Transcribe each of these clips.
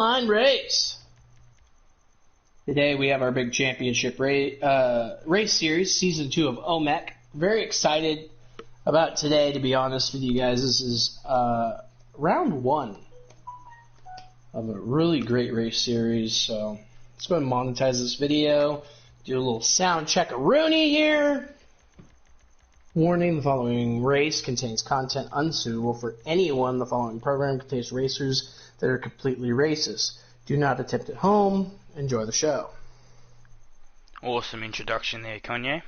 On race. Today we have our big championship race series, season 2 of O-MEC. Very excited about today, to be honest with you guys. This is round 1 of a really great race series. So let's go ahead and monetize this video. Do a little sound check-a-rooney here. Warning, the following race contains content unsuitable for anyone. The following program contains racers that are completely racist. Do not attempt at home. Enjoy the show. Awesome introduction there, Kanye.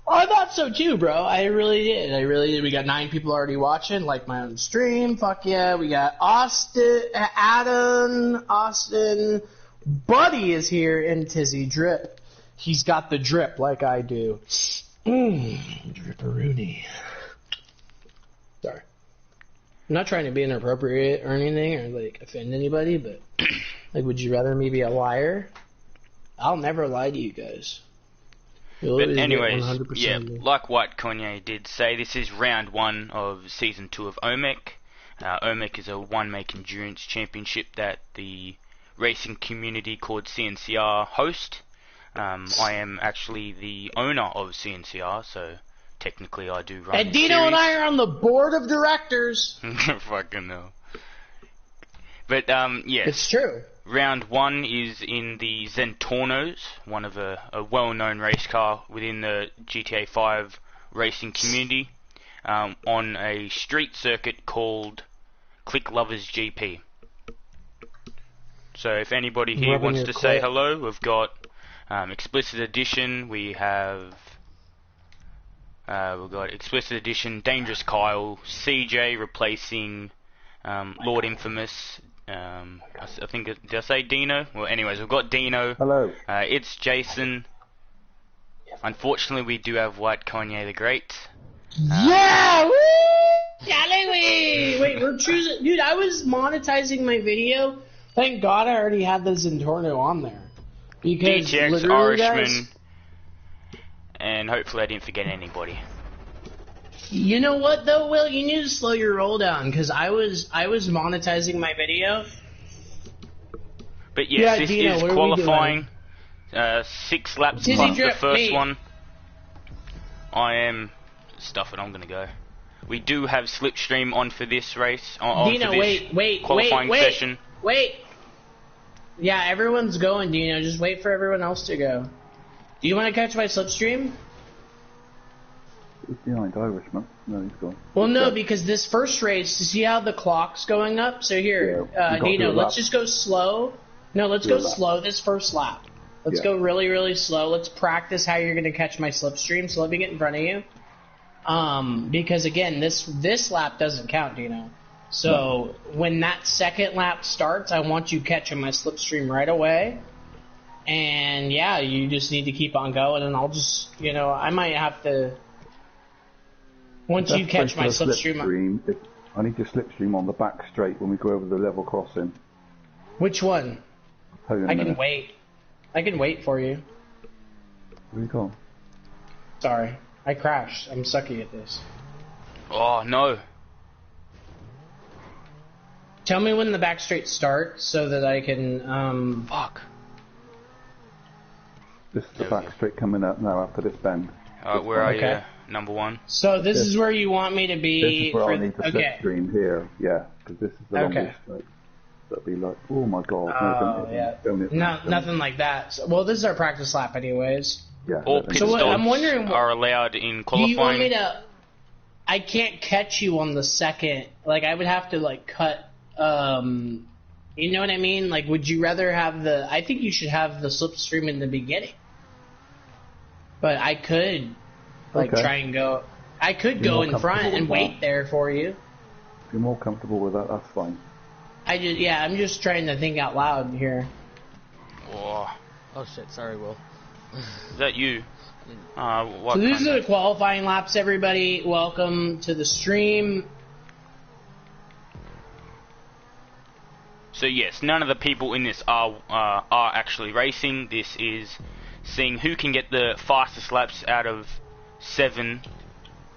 I thought so too, bro. I really did. We got 9 people already watching, like my own stream. Fuck yeah. We got Austin, Buddy is here, and Tizzy Drip. He's got the drip like I do. Dripperoonie. Sorry. I'm not trying to be inappropriate or anything or like offend anybody, but like, would you rather me be a liar? I'll never lie to you guys. But anyways, yeah, like what Kanye did say, this is round 1 of season 2 of O-MEC. O-MEC is a one-make endurance championship that the racing community called CNCR host. I am actually the owner of CNCR, so technically I do run. And Dino and I are on the board of directors. Fucking hell. But yes, it's true. Round 1 is in the Zentornos, one of a well-known race car within the Gta5 racing community, on a street circuit called Click Lovers GP. So if anybody here wants to say hello, we've got Explicit Edition. We've got Explicit Edition, Dangerous Kyle, CJ replacing Lord Infamous. I think, did I say Dino? Well, anyways, we've got Dino. Hello. It's Jason. Unfortunately, we do have White Kanye the Great. Yeah! Woo! Wait, we're choosing. Dude, I was monetizing my video. Thank God I already had the Zentorno on there. Because DTX, Irishman, and hopefully I didn't forget anybody. You know what though, Will? You need to slow your roll down, because I was monetizing my video. But yes, this Dino, is qualifying. 6 laps plus the first one. I am stuffing. I'm gonna go. We do have Slipstream on for this race. Dino, session. Wait. Yeah, everyone's going, Dino. Just wait for everyone else to go. Do you want to catch my Slipstream? He's behind Irishman. No, he's gone. Well, no, because this first race, you see how the clock's going up? So here, Dino, let's just go slow. No, let's go slow this first lap. Let's go really, really slow. Let's practice how you're going to catch my Slipstream. So let me get in front of you. Because again, this lap doesn't count, Dino. So when that second lap starts, I want you catching my Slipstream right away. And yeah, you just need to keep on going, and I'll just, I might have to. Once you catch my Slipstream, I need your Slipstream on the back straight when we go over the level crossing. Which one? I can wait. I can wait for you. Where you gone? Sorry, I crashed. I'm sucky at this. Oh no. Tell me when the back straight starts so that I can, Fuck. This is the back straight coming up now after this bend. Alright, where are you? Number 1. So this is where you want me to be. This is where I need the Slipstream here, yeah, because this is the longest straight. That'd be like, oh my god. No, nothing like that. So, well, this is our practice lap anyways. Yeah. All pit stops are allowed in qualifying. Do you want me to... I can't catch you on the second. Like, I would have to, like, cut... you know what I mean? Like, would you rather have the... I think you should have the Slipstream in the beginning. But I could, like, try and go... I could go in front and wait there for you. If you're more comfortable with that, that's fine. I'm just trying to think out loud here. Oh shit, sorry, Will. Is that you? So these are the qualifying laps, everybody. Welcome to the stream. So yes, none of the people in this are actually racing. This is seeing who can get the fastest laps out of 7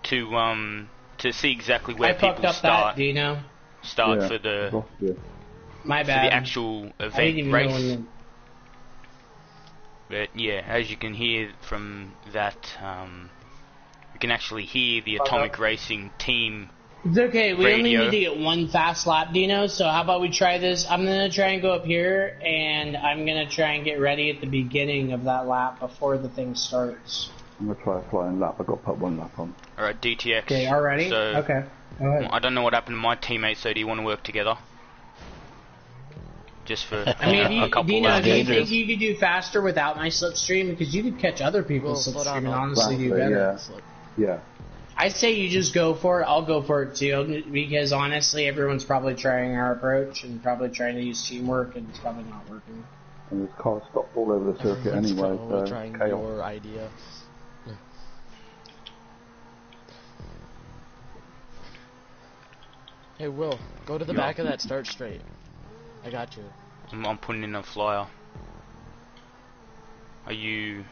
to see exactly where people start. That, Dino. Start for the My bad. For the actual event race. But yeah, as you can hear from that, you can actually hear the Atomic Racing team. It's okay, we only radio. need to get one fast lap, Dino, so how about we try this? I'm going to try and go up here, and I'm going to try and get ready at the beginning of that lap before the thing starts. I'm going to try a flying lap. I've got to put one lap on. Alright, DTX. Okay, already? So, okay, go ahead. I don't know what happened to my teammates, so do you want to work together? Just for I mean, a couple Dino, laps. do you think you could do faster without my slipstream? Because you could catch other people's slipstream and honestly do better. Yeah. I'd say you just go for it. I'll go for it too, because honestly, everyone's probably trying our approach and probably trying to use teamwork, and it's probably not working. And there's cars stopped all over the circuit anyway, so trying chaos. your idea. Hey, Will, go to the back of that start straight. I got you. I'm putting in a flyer. Are you...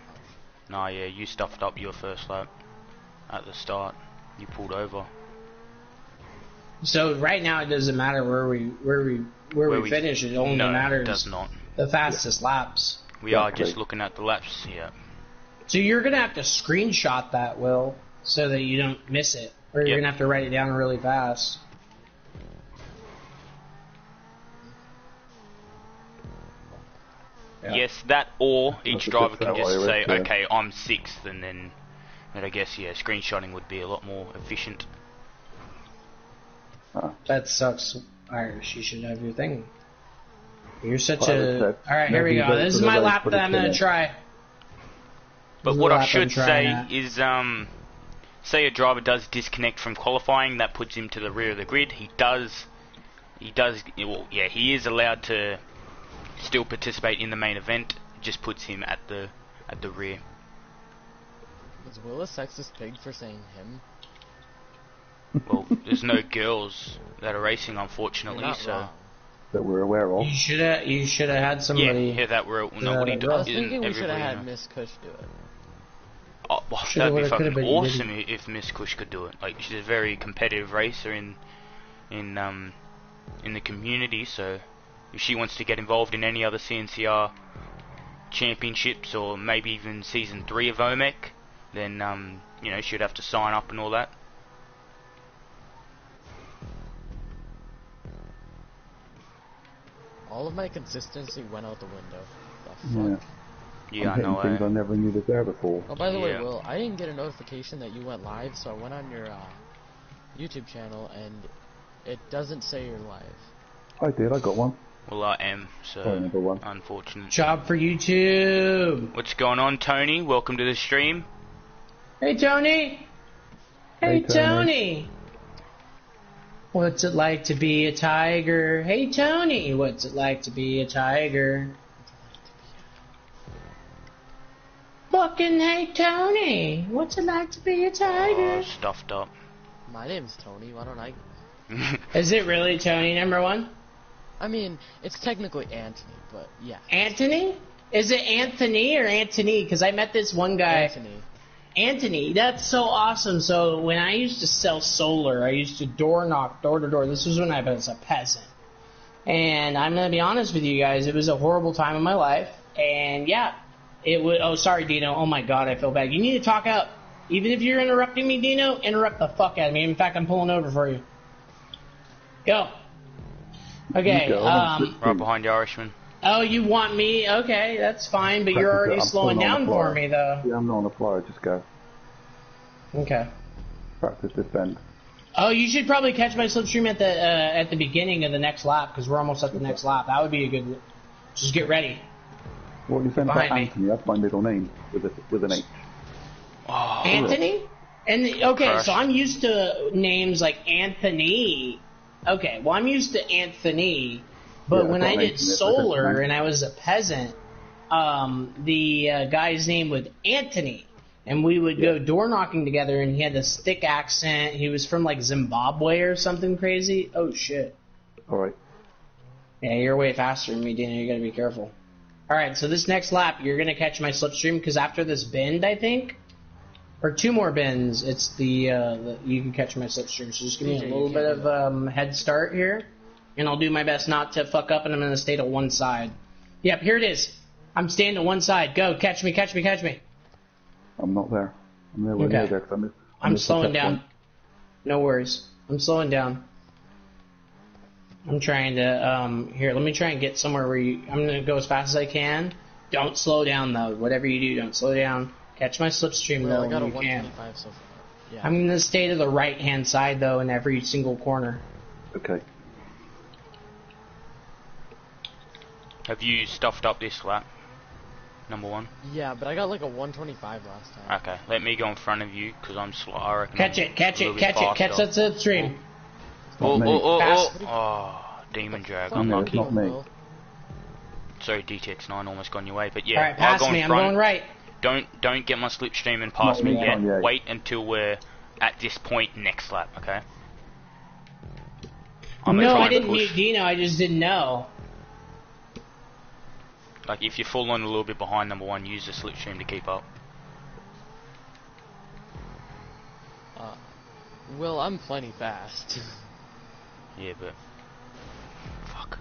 Nah, yeah, you stuffed up your first lap at the start. You pulled over. So right now it doesn't matter where we finish. It only matters it does not. The fastest laps. We are just looking at the laps here. So you're gonna have to screenshot that, Will, so that you don't miss it, or you're gonna have to write it down really fast. Yeah. Yes, that, or each driver can just say, okay, I'm 6th, and then, but I guess, yeah, screenshotting would be a lot more efficient. That sucks. Irish, you should have your thing. You're such a... Alright, here we go. This is my lap that I'm going to try. But what I should say is, say a driver does disconnect from qualifying, that puts him to the rear of the grid. He is allowed to still participate in the main event. It just puts him at the rear. Is Will a sexist pig for saying him? Well, there's no girls that are racing, unfortunately, so wrong. That we're aware of. You should have had somebody. Yeah, that we're nobody does. I was thinking we should have had Miss Cush do it. Oh, well, that'd be fucking awesome if Miss Cush could do it. Like, she's a very competitive racer in the community, so if she wants to get involved in any other CNCR championships or maybe even season 3 of O-MEC, then you know, she'd have to sign up and all that. All of my consistency went out the window. The fuck? Yeah, I know. Things I never knew was there before. Oh, by the way, Will, I didn't get a notification that you went live, so I went on your YouTube channel, and it doesn't say you're live. I did, I got one. Well, I am, so unfortunate. Job for YouTube. What's going on, Tony? Welcome to the stream. Hey, Tony. Hey, Tony. What's it like to be a tiger? Hey, Tony. What's it like to be a tiger? Fucking hey, Tony. What's it like to be a tiger? Oh, stuffed up. My name's Tony. Why don't I... Is it really Tony, number one? I mean, it's technically Anthony, but yeah. Anthony? Is it Anthony or Antony? Because I met this one guy. Anthony, that's so awesome. So when I used to sell solar, I used to door knock, door to door. This was when I was a peasant. And I'm going to be honest with you guys, it was a horrible time in my life. And yeah, it would. Oh, sorry, Dino. Oh my God, I feel bad. You need to talk out. Even if you're interrupting me, Dino, interrupt the fuck out of me. In fact, I'm pulling over for you. Go. Okay. Right behind the Irishman. Oh, you want me? Okay, that's fine, but you're already slowing down for me, though. Yeah, I'm not on the flyer, just go. Okay. Practice this bend. Oh, you should probably catch my slipstream at the beginning of the next lap, because we're almost at the next lap. That would be a good... Just get ready. What you saying about Anthony? That's my middle name, with an H. Oh, Anthony? And okay, so I'm used to names like Anthony. Okay, well, I'm used to Anthony... But when I did solar and I was a peasant, the guy's name was Anthony. And we would go door knocking together, and he had this thick accent. He was from like Zimbabwe or something crazy. Oh, shit. Alright. Yeah, you're way faster than me, Dana. You gotta be careful. Alright, so this next lap, you're gonna catch my slipstream, because after this bend, I think, or 2 more bends, it's the you can catch my slipstream. So just give me a little bit of head start here. and I'll do my best not to fuck up, and I'm going to stay to one side. Yep, here it is. I'm staying to one side. Go, catch me, catch me, catch me. I'm not there. I'm nowhere near there. I'm slowing down. No worries. I'm slowing down. I'm trying to, here, let me try and get somewhere where I'm going to go as fast as I can. Don't slow down, though. Whatever you do, don't slow down. Catch my slipstream, though, I got a when you can. 125 so far. Yeah. I'm going to stay to the right-hand side, though, in every single corner. Okay. Have you stuffed up this lap? Number one? Yeah, but I got like a 125 last time. Okay, let me go in front of you, because I'm slow. I reckon Catch it, catch it, catch it, catch that slipstream. Oh, demon drag, unlucky. Not me. Sorry, DTX9 almost gone your way, but yeah, Alright, pass me, I'm going right. Don't get my slipstream and pass me yet. Wait until we're at this point next lap, okay? No, I didn't mute Dino, I just didn't know. Like, if you fall on a little bit behind number one, use the slipstream to keep up. Well, I'm plenty fast. Yeah, but... Fuck.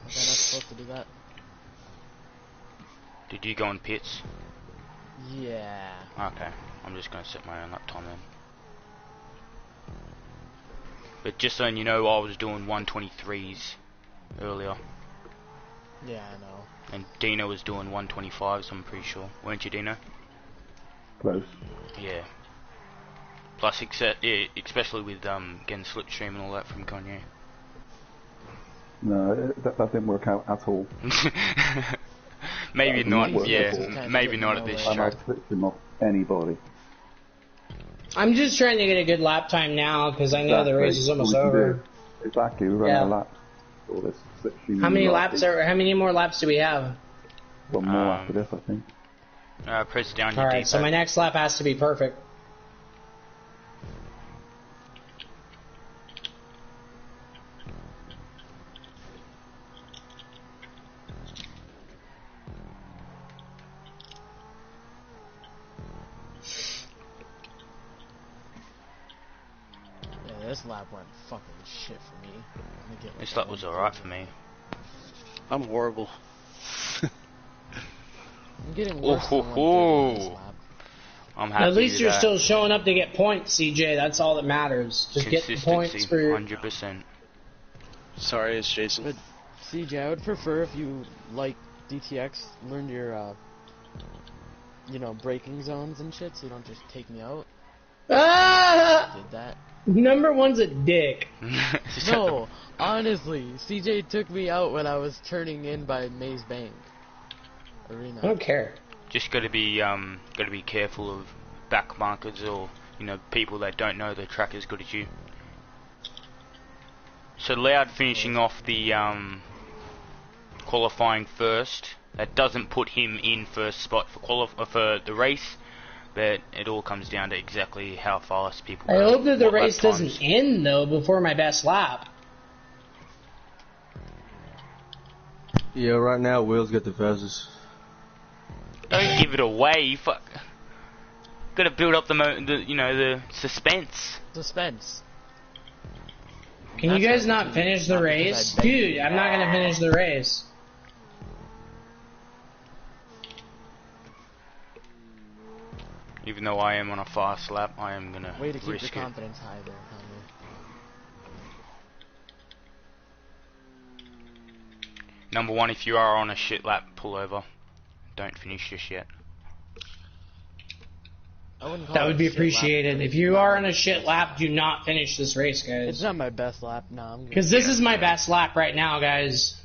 Was I not supposed to do that? Did you go in pits? Yeah. Okay, I'm just gonna set my own lap time then. But just so you know, I was doing 123s earlier. Yeah, I know. And Dino was doing 125s, I'm pretty sure. Weren't you, Dino? Close. Yeah. Plus, especially with getting slipstream and all that from Kanye. No, that didn't work out at all. Maybe not, yeah. Maybe not at this track. I'm not slipstream off anybody. I'm just trying to get a good lap time now because I know the race is almost over. Exactly, we're running a lap. All this how many laps how many more laps do we have? One more after this, I think. Press down your Alright, so my next lap has to be perfect. This lap went fucking shit for me. This lap was alright for me. I'm horrible. I'm getting worse than this lap. I'm happy. At least you're still showing up to get points, CJ. That's all that matters. Just get the points for your... 100%. Sorry, it's Jason. But CJ, I would prefer if you, like DTX, learned your, you know, braking zones and shit, so you don't just take me out. Ah! Did that. Number one's a dick. No, honestly, CJ took me out when I was turning in by Maze Bank Arena. I don't care. Just gotta be careful of back markers or, you know, people that don't know the track as good as you. So Loud finishing off the qualifying first. That doesn't put him in first spot for the race. But it all comes down to exactly how fast people I hope that the race doesn't end, though, before my best lap. Yeah, right now, Will's got the fastest. Don't give it away, fuck. Gotta build up the suspense. Suspense. Can you guys not finish the race? Dude, I'm not gonna finish the race. Even though I am on a fast lap, I am gonna way to keep risk your confidence high there, Number one, if you are on a shit lap, pull over. Don't finish just yet. That would be appreciated. If you are on a shit lap, do not finish this race, guys. It's not my best lap, no. Because this is my best lap right now, guys.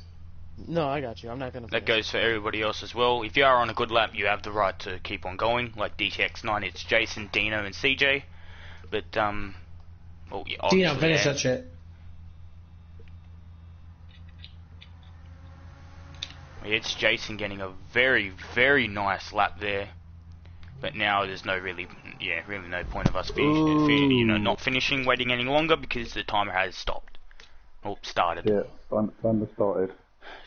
No, I got you. I'm not gonna. That goes for everybody else as well. If you are on a good lap, you have the right to keep on going. Like DTX9, it's Jason, Dino, and CJ. But well, yeah, Dino, finish that shit. It's Jason getting a very, very nice lap there. But now there's really no point of us not finishing, waiting any longer because the timer has stopped. Or started. Yeah, timer started.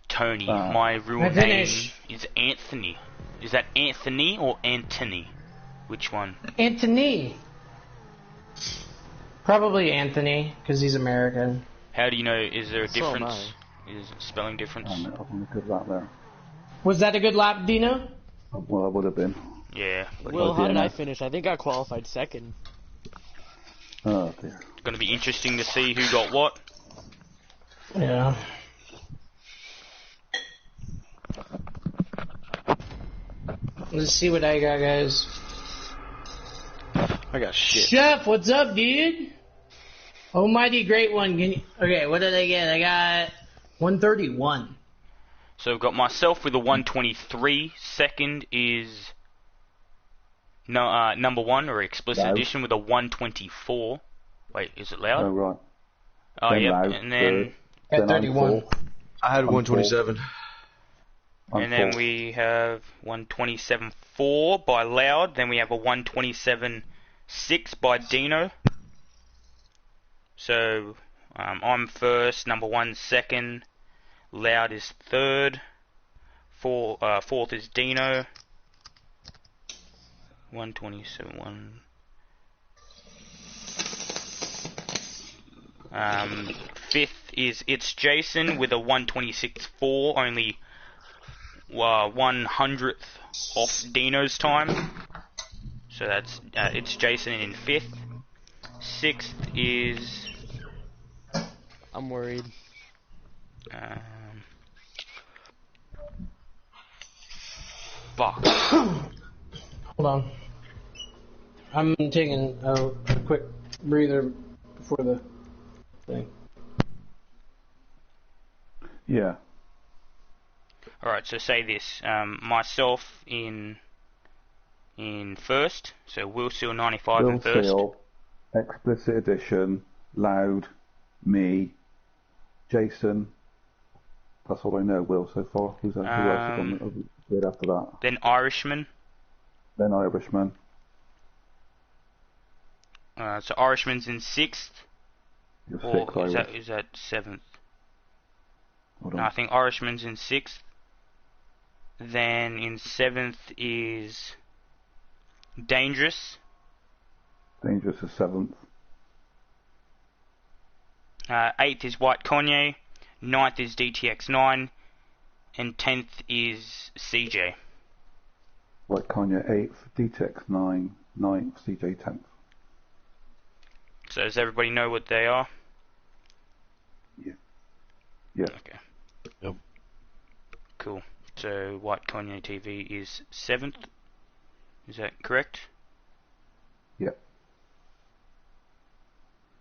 Tony, my real name is Anthony. Is that Anthony or Antony? Which one? Anthony. Probably Anthony, because he's American. How do you know? Is there a difference? Is it spelling difference? I was on a good lap there. Was that a good lap, Dino? Well, I would have been. Yeah. Will, how did I finish? I think I qualified second. Oh dear. Going to be interesting to see who got what. Yeah. Let's see what I got, guys. I got shit. Chef, what's up, dude? Almighty great one. Okay, what did I get? I got 131. So I've got myself with a 123. Second is number one, or explicit edition, with a 124. Wait, is it loud? Oh, right. Oh, then yep. loud, And then at 31. I had 127. And then we have 127.4 by Loud. Then we have a 127.6 by Dino. So I'm first, number one second, Loud is third, fourth is Dino. 127.1. Fifth is It's Jason with a 126.4, only 1/100th off Dino's time. So that's It's Jason in fifth. Sixth is... I'm worried. Fuck. Hold on. I'm taking a quick breather before the thing. Yeah. Alright, so say this. Myself in first, so Will Seal 95 in first. Seal, explicit edition, Loud, me, Jason. That's all I know, Will, so far. Who else is on the after that? Then Irishman. Then Irishman. So Irishman's in sixth. You're Or sixth, is that seventh? Hold No, on. I think Irishman's in sixth. Then in seventh is Dangerous. Dangerous is seventh. Eighth is White Kanye. Ninth is DTX9. And 10th is CJ. White Kanye 8th, DTX 9th, CJ 10th. So does everybody know what they are? Yeah. Okay. Yep. Cool. So White Kanye TV is 7th. Is that correct? Yep.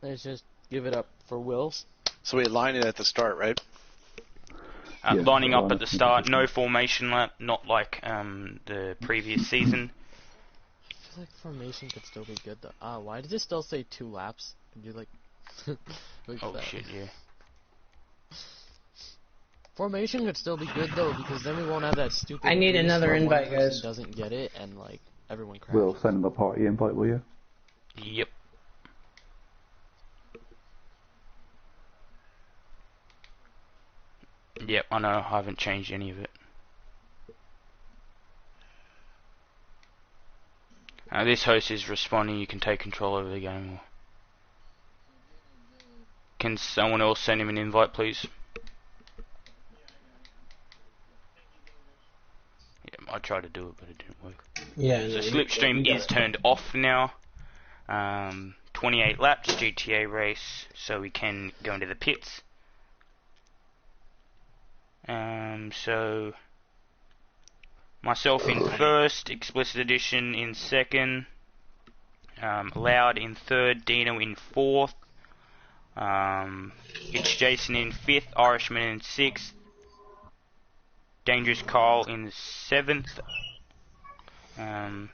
Let's just give it up for Will's. So we line it at the start, right? Yeah, lining up at the start, no formation lap, not like the previous season. I feel like formation could still be good though. Why does it still say 2 laps? Could you like... Oh shit, yeah. Formation could still be good though, because then we won't have that stupid... I need another where invite, one person guys. doesn't get it, and like, everyone crashes. We'll send them a party invite, will you? Yep. Yep, I know, I haven't changed any of it. This host is responding, you can take control over the game. Can someone else send him an invite, please? Yeah, I tried to do it, but it didn't work. Yeah. So Slipstream is turned off now. 28 laps, GTA race, so we can go into the pits. So myself in first, Explicit Edition in second, Loud in third, Dino in fourth, It's Jason in fifth, Irishman in sixth, Dangerous Kyle in seventh, Awesome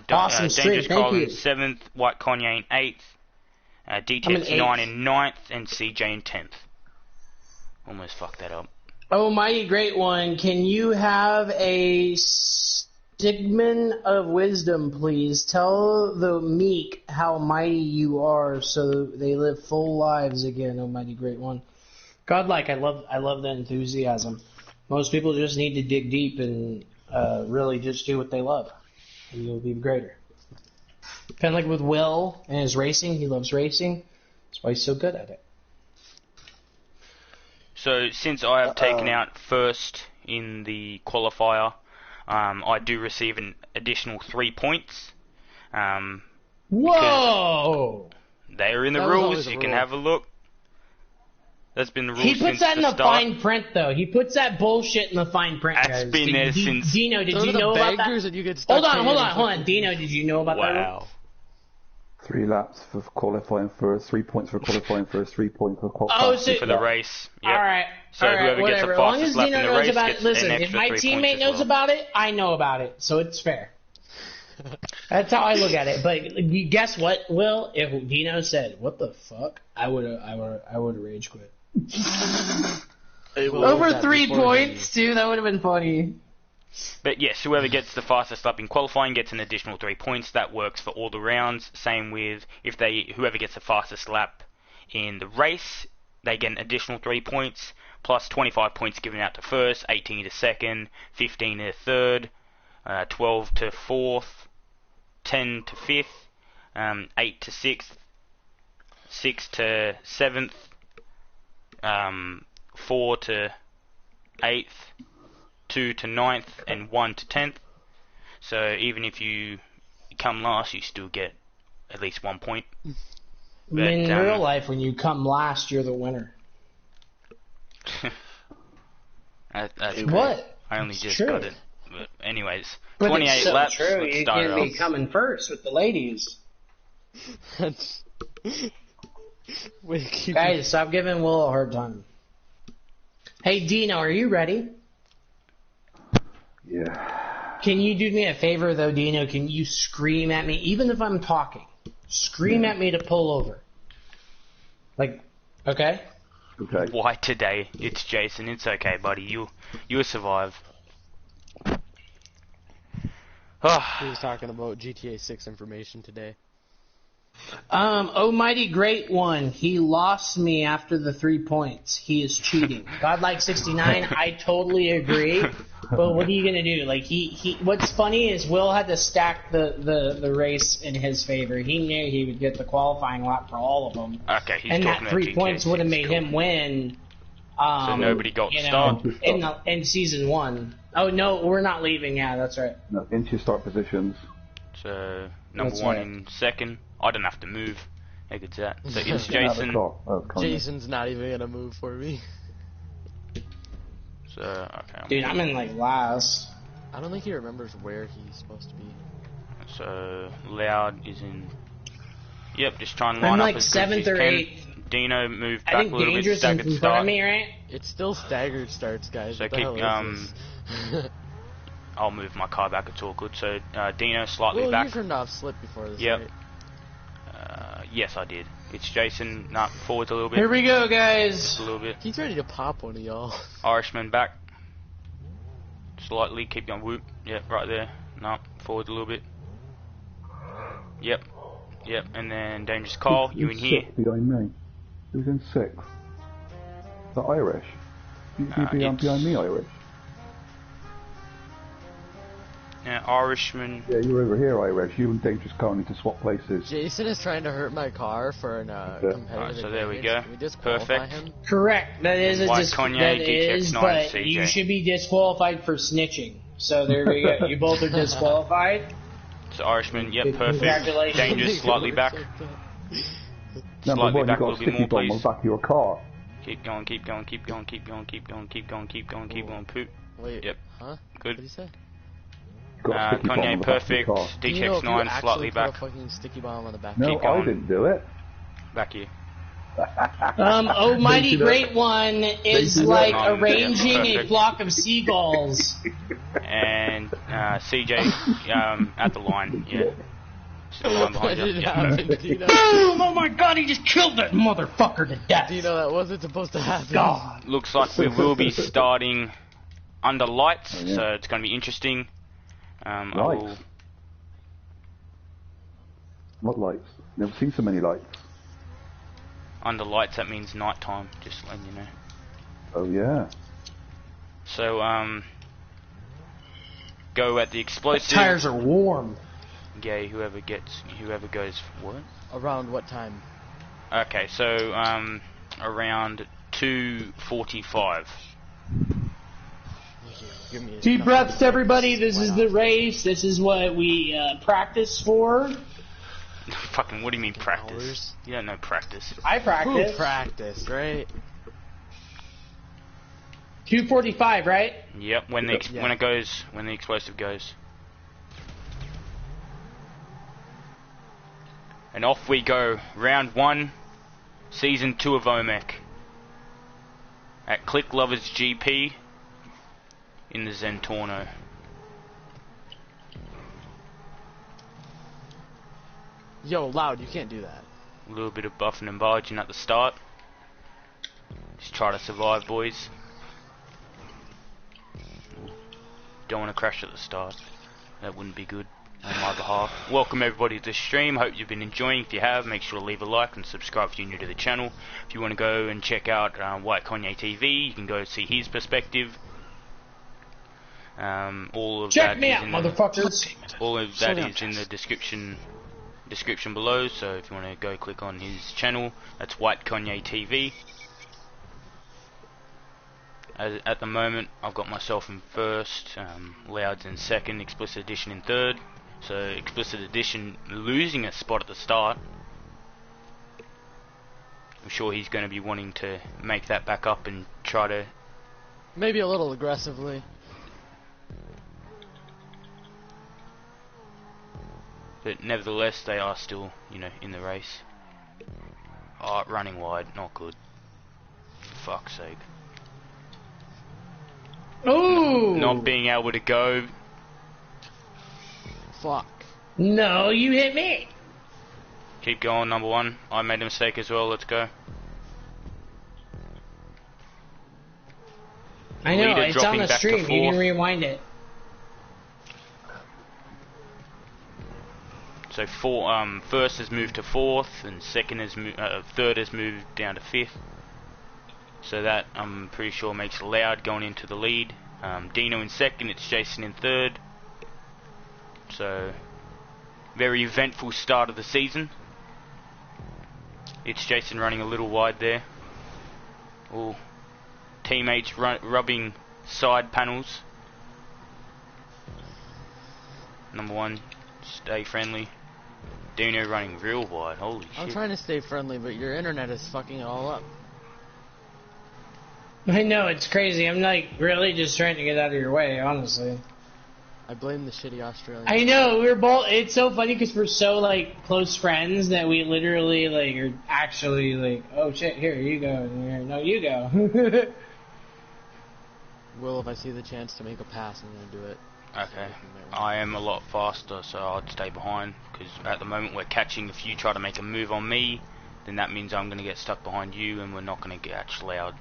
Dangerous stream, Kyle thank in you. seventh, White Kanye in eighth, DTX9 in ninth, and CJ in 10th. Almost fucked that up. Oh, mighty great one. Can you have a Stigman of wisdom, please? Tell the meek how mighty you are so they live full lives again, oh mighty great one. Godlike, I love the enthusiasm. Most people just need to dig deep and really just do what they love. And you'll be greater. Kind of like with Will and his racing. He loves racing. That's why he's so good at it. So since I have taken out first in the qualifier, I do receive an additional 3 points. Whoa! They're in the rules. You can have a look. That's been the rules. He puts that in the start. fine print, though. He puts that bullshit in the fine print. That's guys. been there since. Dino, did you know about that? And you get Hold on. Dino, did you know about that? Wow. 3 laps for qualifying first, 3 points for qualifying first, 3 points for qualifying. Oh, so for the race. Yep. All right. So whoever gets the fastest lap in the race gets listen, an if extra my 3 teammate points as knows well. about it, I know about it, so it's fair. That's how I look at it. But guess what, Will? If Dino said, "What the fuck," I would have rage quit. Over 3 points, too. That would have been funny. But yes, whoever gets the fastest lap in qualifying gets an additional 3 points. That works for all the rounds. Same with whoever gets the fastest lap in the race, they get an additional 3 points, plus 25 points given out to first, 18 to second, 15 to third, 12 to fourth, 10 to fifth, 8 to sixth, 6 to seventh, 4 to eighth, 2 to ninth, and 1 to 10th. So even if you come last, you still get at least 1 point. But, in real life, when you come last, you're the winner. that's what? I only just true. got it. But anyways, But 28 it's so laps. true. Let's You start can't be off. coming first with the ladies. Guys, stop giving Will a hard time. Hey, Dino, are you ready? Yeah. Can you do me a favor, though, Dino? Can you scream at me, even if I'm talking? Scream at me to pull over. Like, okay? Okay. Why today? It's Jason. It's okay, buddy. You'll survive. He was talking about GTA 6 information today. Almighty Great One, he lost me after the 3 points. He is cheating. Godlike 69, I totally agree. But what are you gonna do? Like what's funny is Will had to stack the race in his favor. He knew he would get the qualifying lap for all of them. Okay, he's and talking that about 3 points would have made him win. So nobody got start in season 1. Oh no, we're not leaving. Yeah, that's right. No, into your start positions. So number That's 1 right. in second. I don't have to move. How good's that? So it's Jason. Jason's not even gonna move for me. So okay. Dude, I'm in like last. I don't think he remembers where he's supposed to be. So Loud is in. Yep, just trying to line I'm up like as good as 7th he or can. 8th. Dino moved I back think a little bit. Dangerous Staggered in front start. of me, right? It's still staggered starts, guys. So What the keep hell is this? I'll move my car back. It's all good. So Dino slightly Well, back. you turned off slip before this, Yep. right? Yes, I did. It's Jason. Nah, forwards a little bit. Here we go, guys. Just a little bit. He's ready to pop one of y'all. Irishman back. Slightly. Keep going. Whoop. Yep, right there. No, forward a little bit. Yep. Yep. And then Dangerous Cole. You in here. Behind me. Who's in 6th? The Irish. You behind me, Irish. Yeah, Irishman. Yeah, you're over here, Irish. You and Dangerous Cole need to swap places. Jason is trying to hurt my car for an competitive Alright, so there we advantage. go. Can we disqualify Perfect. him? Correct. That is And a White disqualification. Kanye, That is, DTX9, but CJ. you should be disqualified for snitching. So there we go. You both are disqualified. So Irishman. Yep, perfect. Congratulations. Dangerous slightly back. Number Slightly 1, back you a got a little bit sticky more, bomb on please. the back of your car. Keep going, keep going, keep going, keep going, keep going, keep going, keep going, keep going. Poop. Wait. Yep. Huh? What Good. did he say? You got a sticky bomb on Kanye the back of your perfect. car. Do you know if you DTX9 actually slightly put back. a fucking sticky bomb on the back? No, Keep I going. didn't do it. Back here. Almighty Great One is like Perfect. arranging a Perfect. flock of seagulls. And CJ at the line. Yeah. Still the line What behind you. did Yeah, happen, perfect. Dino? Boom! Oh my god, he just killed that motherfucker to death. Dino, that wasn't supposed to happen. God. Looks like we will be starting under lights, Oh, yeah. so it's going to be interesting. I Lights? will. What lights? Never seen so many lights. Under lights, that means night time, just letting you know. Oh yeah. So, go at the explosive. Tires are warm. Gay, whoever goes, what? Around what time? Okay, so, around 2:45. Deep breaths, everybody. This is the race. This is what we practice for. Fucking, what do you mean practice? Hours? You don't know practice. I practice. Who practice, right? 2:45, right? Yep. When the explosive goes. And off we go. Round 1, Season 2 of O-MEC. At Click Lovers GP in the Zentorno. Yo, Loud, you can't do that. A little bit of buffing and barging at the start. Just try to survive, boys. Don't want to crash at the start. That wouldn't be good on my behalf. Welcome everybody to the stream. Hope you've been enjoying. If you have, make sure to leave a like and subscribe if you're new to the channel. If you want to go and check out White Kanye TV, you can go see his perspective. All of Check that me is out, in motherfuckers. all of that is in the description below. So if you want to go click on his channel, that's White Kanye TV. At the moment, I've got myself in first, Loud's in second, Explicit Edition in third. So Explicit Edition losing a spot at the start. I'm sure he's going to be wanting to make that back up and try to... Maybe a little aggressively. But nevertheless, they are still, you know, in the race. Oh, running wide, not good. For fuck's sake. Ooh! Not being able to go. Fuck. No, you hit me. Keep going, number 1. I made a mistake as well, let's go. I know, Leader it's on the stream, you can rewind it. So first has moved to 4th, and third has moved down to 5th. So that, I'm pretty sure, makes Loud going into the lead. Dino in second, it's Jason in third. So, very eventful start of the season. It's Jason running a little wide there. Ooh. Teammates rubbing side panels. Number 1, stay friendly. Dino running real wide, holy shit. I'm trying to stay friendly, but your internet is fucking it all up. I know, it's crazy. I'm like really just trying to get out of your way, honestly. I blame the shitty Australian. I know, we're both, it's so funny because we're so like close friends that we literally like are actually like, oh shit, here you go, and here, no you go. Will, if I see the chance to make a pass, I'm gonna do it. Okay. I am a lot faster, so I'd stay behind, because at the moment we're catching. If you try to make a move on me, then that means I'm going to get stuck behind you, and we're not going to catch Loud.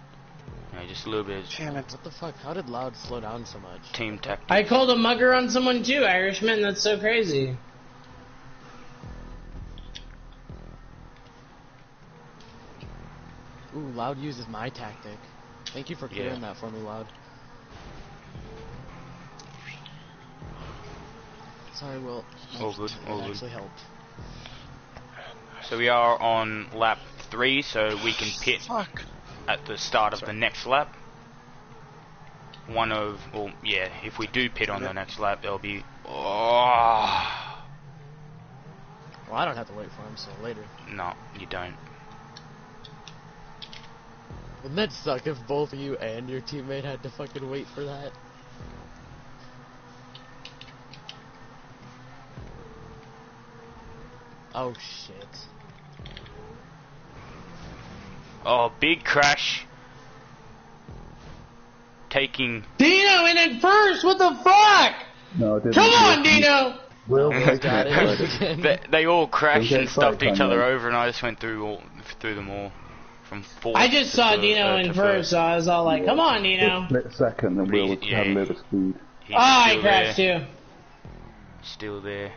You know, just a little bit of... Damn it. What the fuck? How did Loud slow down so much? Team tactics. I called a mugger on someone too, Irishman, that's so crazy. Ooh, Loud uses my tactic. Thank you for clearing that for me, Loud. Sorry, Will. All good, all good. Actually helped. So we are on lap 3, so we can pit at the start of the next lap. If we do pit on the next lap, there'll be... Oh. Well, I don't have to wait for him, so later. No, you don't. Wouldn't that suck if both you and your teammate had to fucking wait for that? Oh shit. Oh, big crash. Taking... Dino in first, what the fuck? No, I didn't. Come on, Dino! Will got it. they all crashed and stuffed each other over, and I just went through them all. From 4th I just saw Dino in first, so I was all like, come on, Dino. Split second, and Will had a bit of speed. I crashed too. Still there.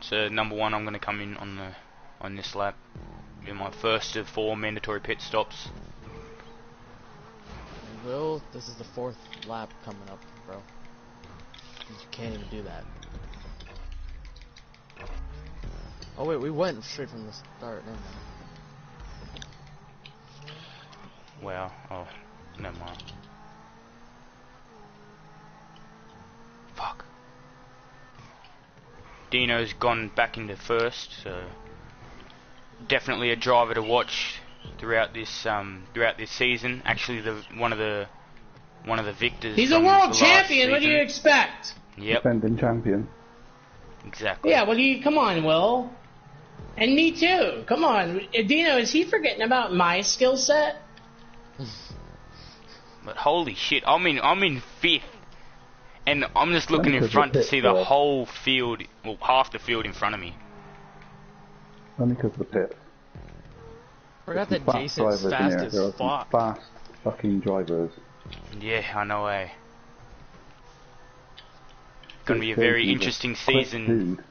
So number 1, I'm going to come in on this lap. In my first of 4 mandatory pit stops. Will, this is the 4th lap coming up, bro. You can't even do that. Oh wait, we went straight from the start. Never mind. Well, oh, never mind. Fuck. Dino's gone back into first, so definitely a driver to watch throughout this season. Actually, one of the victors. He's a world champion. What do you expect? Yep. Defending champion. Exactly. Yeah. Come on, Will. And me too. Come on, Dino. Is he forgetting about my skill set? But holy shit, I'm in fifth, and I'm just looking in front to see the whole field, well, half the field in front of me. Only because of the pit. Forgot that Jason's fast as fuck. Fast fucking drivers. Yeah, I know. Gonna be a very interesting season.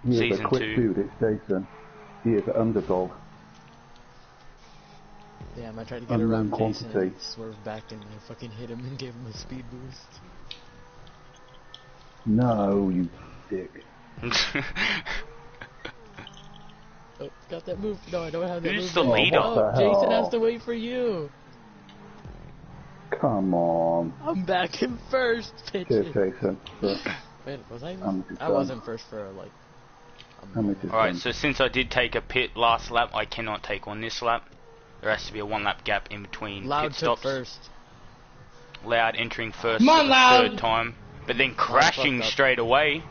Season 2. Dude, it's Jason. He is an underdog. Damn, I tried to get around Jason and swerved back and I fucking hit him and gave him a speed boost. No, you dick. Oh, got that move. No, I don't have that move. Who's the leader? Oh, Jason has to wait for you. Come on. I'm back in first. Cheers, Jason. Wait, was I? I wasn't first for like. Alright, so since I did take a pit last lap, I cannot take on this lap. There has to be a 1 lap gap in between pit stops. First. Loud entering first for the third time, but then crashing straight away.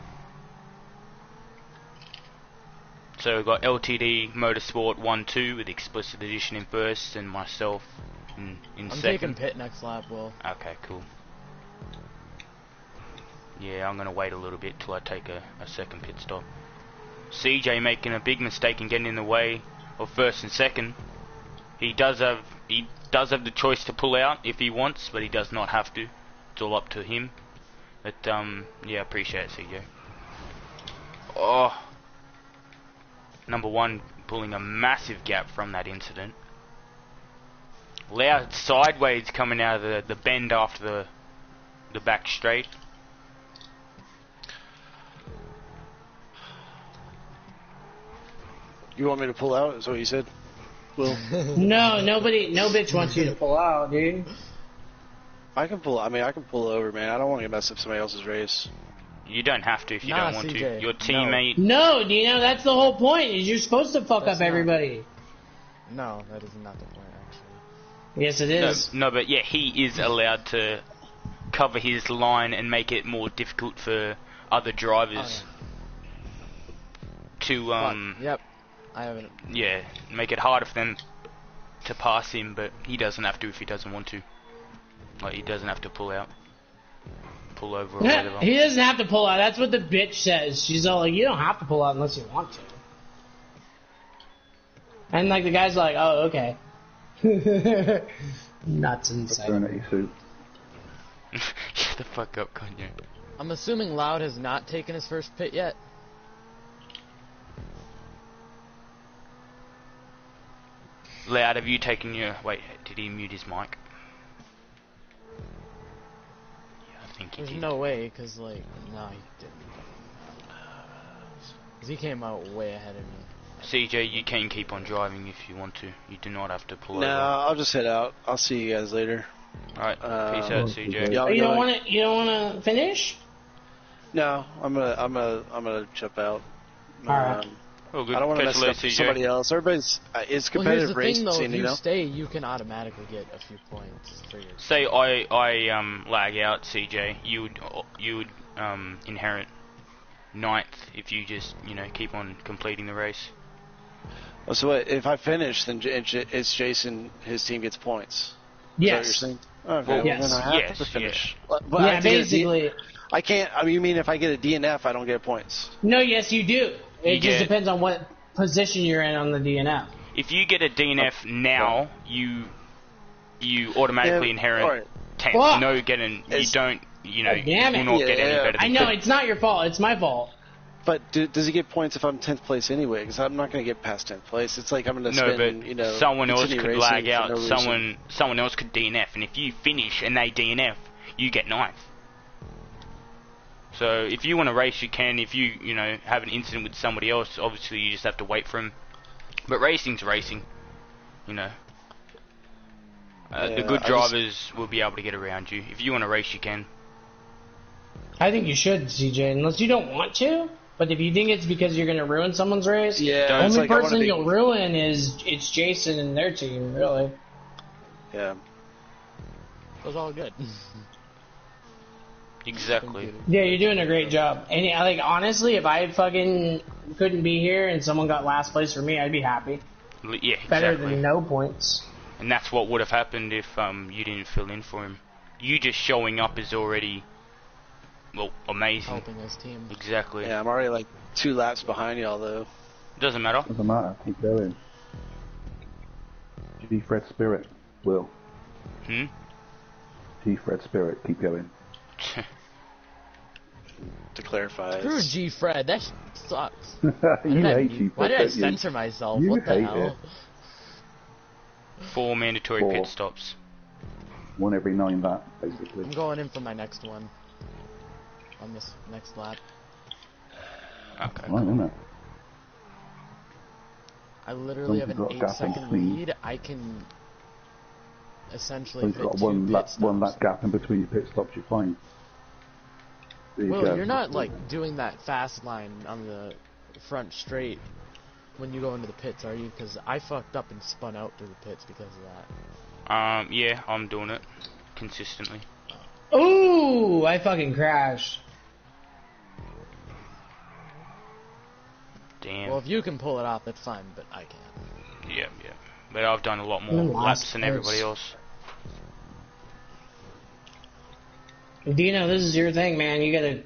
So we've got LTD Motorsport 1-2 with Explicit Edition in first, and myself in I'm second. taking pit next lap, Will. Okay, cool. Yeah, I'm gonna wait a little bit till I take a second pit stop. CJ making a big mistake in getting in the way of first and second. He does have the choice to pull out if he wants, but he does not have to. It's all up to him. But yeah, appreciate it, CJ. Oh, number 1 pulling a massive gap from that incident. Loud sideways coming out of the bend after the back straight. You want me to pull out? Is what you said? Will? No bitch wants you to pull out, dude. I can pull. I mean, I can pull over, man. I don't want to mess up somebody else's race. You don't have to if you don't want CJ, to. Your teammate. No, Dino, that's the whole point. Is you're supposed to fuck up everybody. No, that is not the point, actually. Yes, it is. No, but yeah, he is allowed to cover his line and make it more difficult for other drivers to Yep. I haven't. Yeah, make it harder for them to pass him, but he doesn't have to if he doesn't want to. Like, he doesn't have to pull out, pull over or whatever. He doesn't have to pull out. That's what the bitch says. She's all like, you don't have to pull out unless you want to. And like the guy's like, oh, okay. Nuts inside. Serenity suit. Shut the fuck up, Kanye. I'm assuming Loud has not taken his first pit yet. Loud, have you taken your... Wait, did he mute his mic? Yeah, I think he did. There's no way, because, like, no, he didn't. Because he came out way ahead of me. CJ, you can keep on driving if you want to. You do not have to pull over. No, I'll just head out. I'll see you guys later. Alright, peace out, CJ. You don't want to finish? No, I'm gonna jump out. Alright. Oh, good. I don't want to mess up CJ. somebody else. Everybody's it's competitive racing, though, if you know. you stay, you can automatically get a few points for your... Say I lag out, CJ. You would inherit 9th if you just keep on completing the race. Oh, so what, if I finish, then it's Jason. His team gets points. Yes. Is that what you're saying? Okay, well, yes. then I have to finish. Yeah, But I have to basically. I can't. I mean, you mean if I get a DNF, I don't get points? No, yes, you do. It just depends on what position you're in on the DNF. If you get a DNF now, you automatically inherit 10th. Fuck. No getting. You don't. You will damn it. not get any better than I know, it's not your fault. It's my fault. But does he get points if I'm 10th place anyway? Because I'm not going to get past 10th place. It's like I'm going to spend, someone else could lag out. No someone else could DNF, and if you finish and they DNF, you get 9th. So if you want to race, you can. If you have an incident with somebody else, obviously you just have to wait for him. But racing's racing, The good drivers will be able to get around you. If you want to race, you can. I think you should, CJ, unless you don't want to. But if you think it's because you're going to ruin someone's race, the only person you'll ruin it's Jason and their team, really. Yeah. It was all good. Exactly. Yeah, you're doing a great job. And like honestly, if I fucking couldn't be here and someone got last place for me, I'd be happy. Yeah, exactly. Better than no points. And that's what would have happened if you didn't fill in for him. You just showing up is already, well, amazing. Helping his team. Exactly. Yeah, I'm already like 2 laps behind y'all though. Doesn't matter. Doesn't matter. Keep going. G Fred Spirit, Will. G Fred Spirit, keep going. To clarify. Screw G Fred, that sucks. You hate G Fred. Why did I censor myself? You what the hate hell? it. 4 mandatory pit stops. 1 every 9 laps, basically. I'm going in for my next one. On this next lap. Okay. Right, isn't it? I literally have an 8-second lead. I can essentially You've got one lap gap in between your pit stops, you're fine. Well, you're not like doing that fast line on the front straight when you go into the pits, are you? Because I fucked up and spun out through the pits because of that. Yeah, I'm doing it consistently. Ooh, I fucking crashed. Damn. Well, if you can pull it off, that's fine, but I can't. Yeah. But I've done a lot more laps than everybody else. Dino, this is your thing, man. You gotta...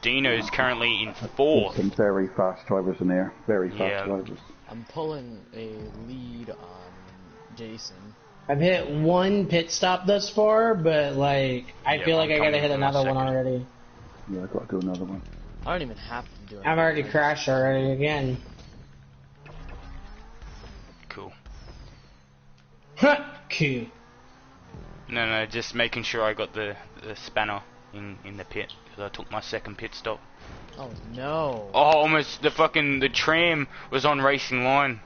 Dino's currently in 4th. Some very fast drivers in there. Very fast drivers. I'm pulling a lead on Jason. I've hit 1 pit stop thus far, but like I feel like I gotta hit another one already. Yeah, I gotta do another one. I don't even have to do it. I've already crashed already again. Cool. Cool. No, just making sure I got the spanner in the pit because I took my 2nd pit stop. Oh no! Oh, almost the tram was on racing line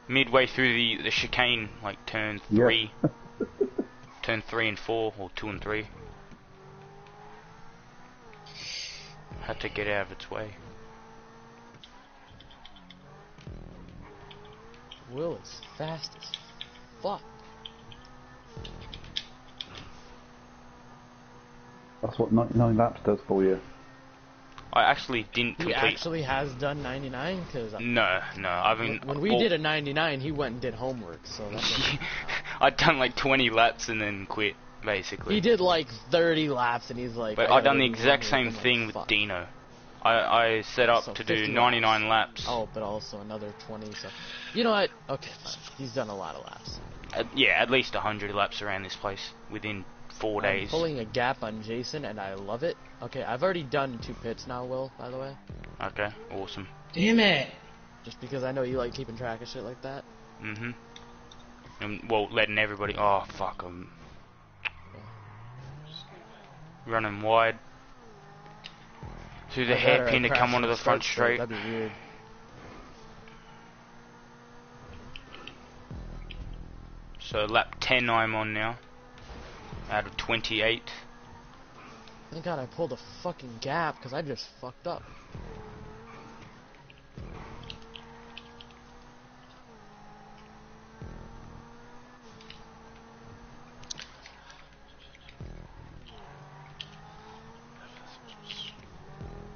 midway through the chicane, like turn 3, turn 3 and 4, or 2 and 3. Had to get out of its way. Will is fast as fuck. That's what 99 laps does for you. I actually didn't complete... He actually has done 99? Cause No, I mean... When we did a 99, he went and did homework, so that's I'd done like 20 laps and then quit, basically. He did like 30 laps and he's like... But I've done the exact same thing with Dino. I set up to do 99 laps. Oh, but also another 20, so... You know what? Okay, fine. He's done a lot of laps. Yeah, at least 100 laps around this place within 4 days. I'm pulling a gap on Jason, and I love it. Okay, I've already done 2 pits now, Will, by the way. Okay, awesome. Damn it! Just because I know you like keeping track of shit like that. Mm-hmm. And, well, letting everybody... Oh, fuck, I'm... running wide. Through the hairpin to come onto the front straight. That'd be weird. So lap 10 I'm on now. Out of 28. Thank God I pulled a fucking gap, because I just fucked up.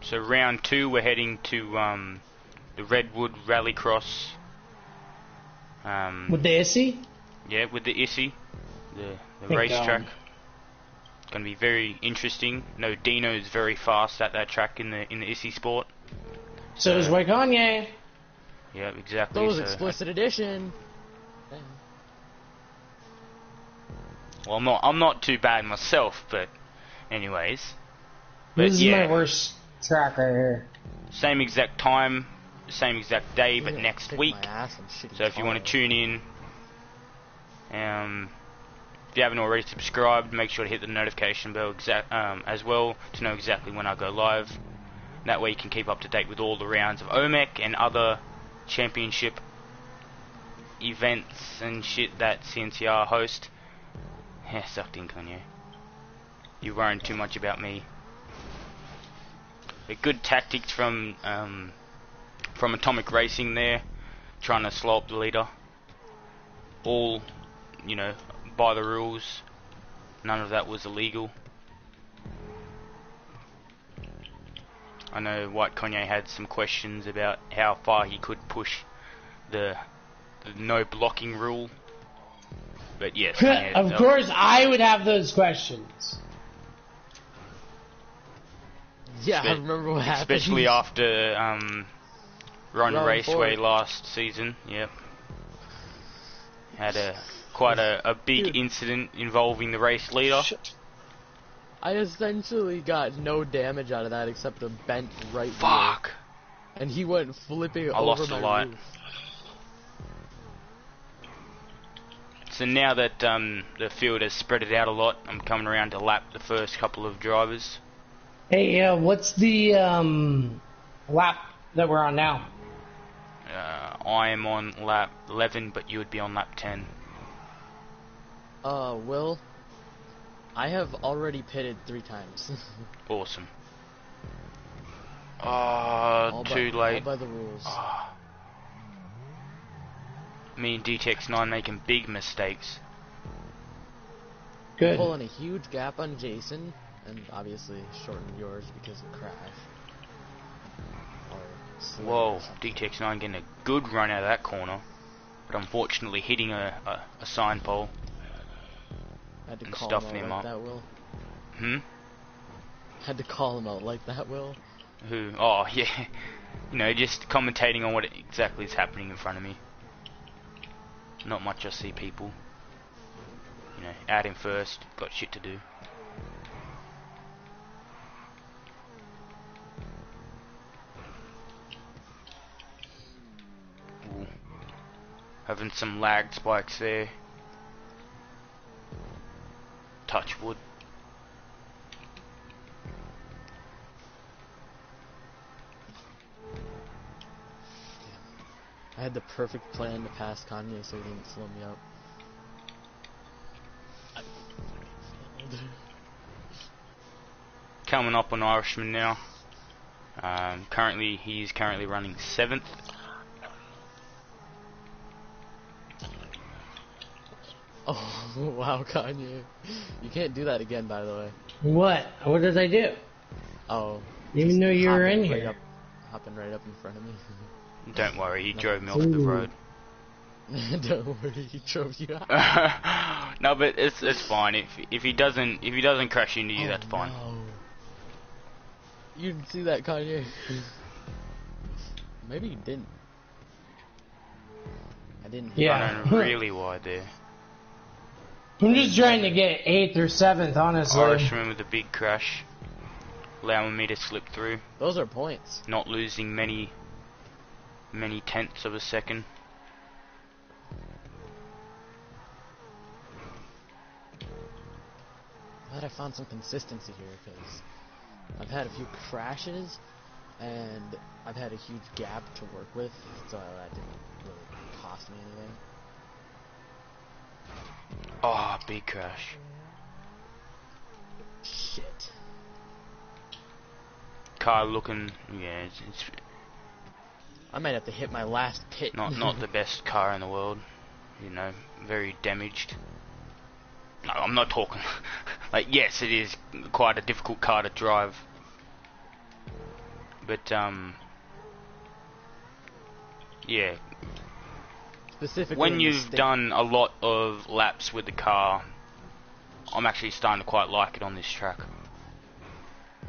So round 2 we're heading to the Redwood Rallycross. With the ISSI? Yeah, with the ISSI, the racetrack. Going to be very interesting. No, Dino's very fast at that track in the ISSI sport. So is Kanye. Yeah, exactly. Those explicit edition. Well, I'm not too bad myself, but anyways. But this is my worst track right here. Same exact time, same exact day, but next week. So if you want to tune in, If you haven't already subscribed, make sure to hit the notification bell as well to know exactly when I go live. That way you can keep up to date with all the rounds of O-MEC and other championship events and shit that CNCR host. Yeah, sucked in, Kanye. You're worrying too much about me. But good tactics from Atomic Racing there, trying to slow up the leader. All, you know, by the rules. None of that was illegal. I know White Kanye had some questions about how far he could push the no blocking rule. But yes, Kanye, of course I would have those questions. Yeah, I remember what happened. Especially after Ron Raceway last season. Yep. Had quite a big incident involving the race leader. I essentially got no damage out of that except a bent right Fuck. wheel. And he went flipping over lost my a lot. roof. So now that the field has spread it out a lot, I'm coming around to lap the first couple of drivers. Hey, what's the lap that we're on now? I am on lap 11, but you would be on lap 10. Will, I have already pitted 3 times. Awesome. Too late. All by the rules. Me and Gta5 making big mistakes. Good. Pulling a huge gap on Jason, and obviously shortened yours because of crash. Whoa, Gta5 getting a good run out of that corner, but unfortunately hitting a sign pole Had to and call stuffing him him out up. like that, Will. Had to call him out like that, Will. Who? Oh, yeah. You know, just commentating on what exactly is happening in front of me. Not much I see people. You know, out in first, got shit to do. Ooh. Having some lagged spikes there. Touch wood. I had the perfect plan to pass Kanye so he didn't slow me up. Coming up on Irishman now. He's currently running 7th. Oh, wow, Kanye. You can't do that again, by the way. What? What did I do? Oh. Even though you were in here. Hopping right up in front of me. Don't worry, he drove me off the road. Don't worry, he drove you out. No, but it's fine. If he doesn't crash into you, that's fine. No. You didn't see that, Kanye. Maybe you didn't. I didn't. Yeah. Running really wide there. I'm just trying to get 8th or 7th, honestly. Irishman with a big crash, allowing me to slip through. Those are points. Not losing many tenths of a second. Glad I found some consistency here because I've had a few crashes and I've had a huge gap to work with, so that didn't really cost me anything. Oh, big crash. Shit. Car looking, yeah, it's I might have to hit my last pit. not the best car in the world. You know, very damaged. No, I'm not talking. Like, yes, it is quite a difficult car to drive. But, yeah. Specifically when you've done a lot of laps with the car, I'm actually starting to quite like it on this track.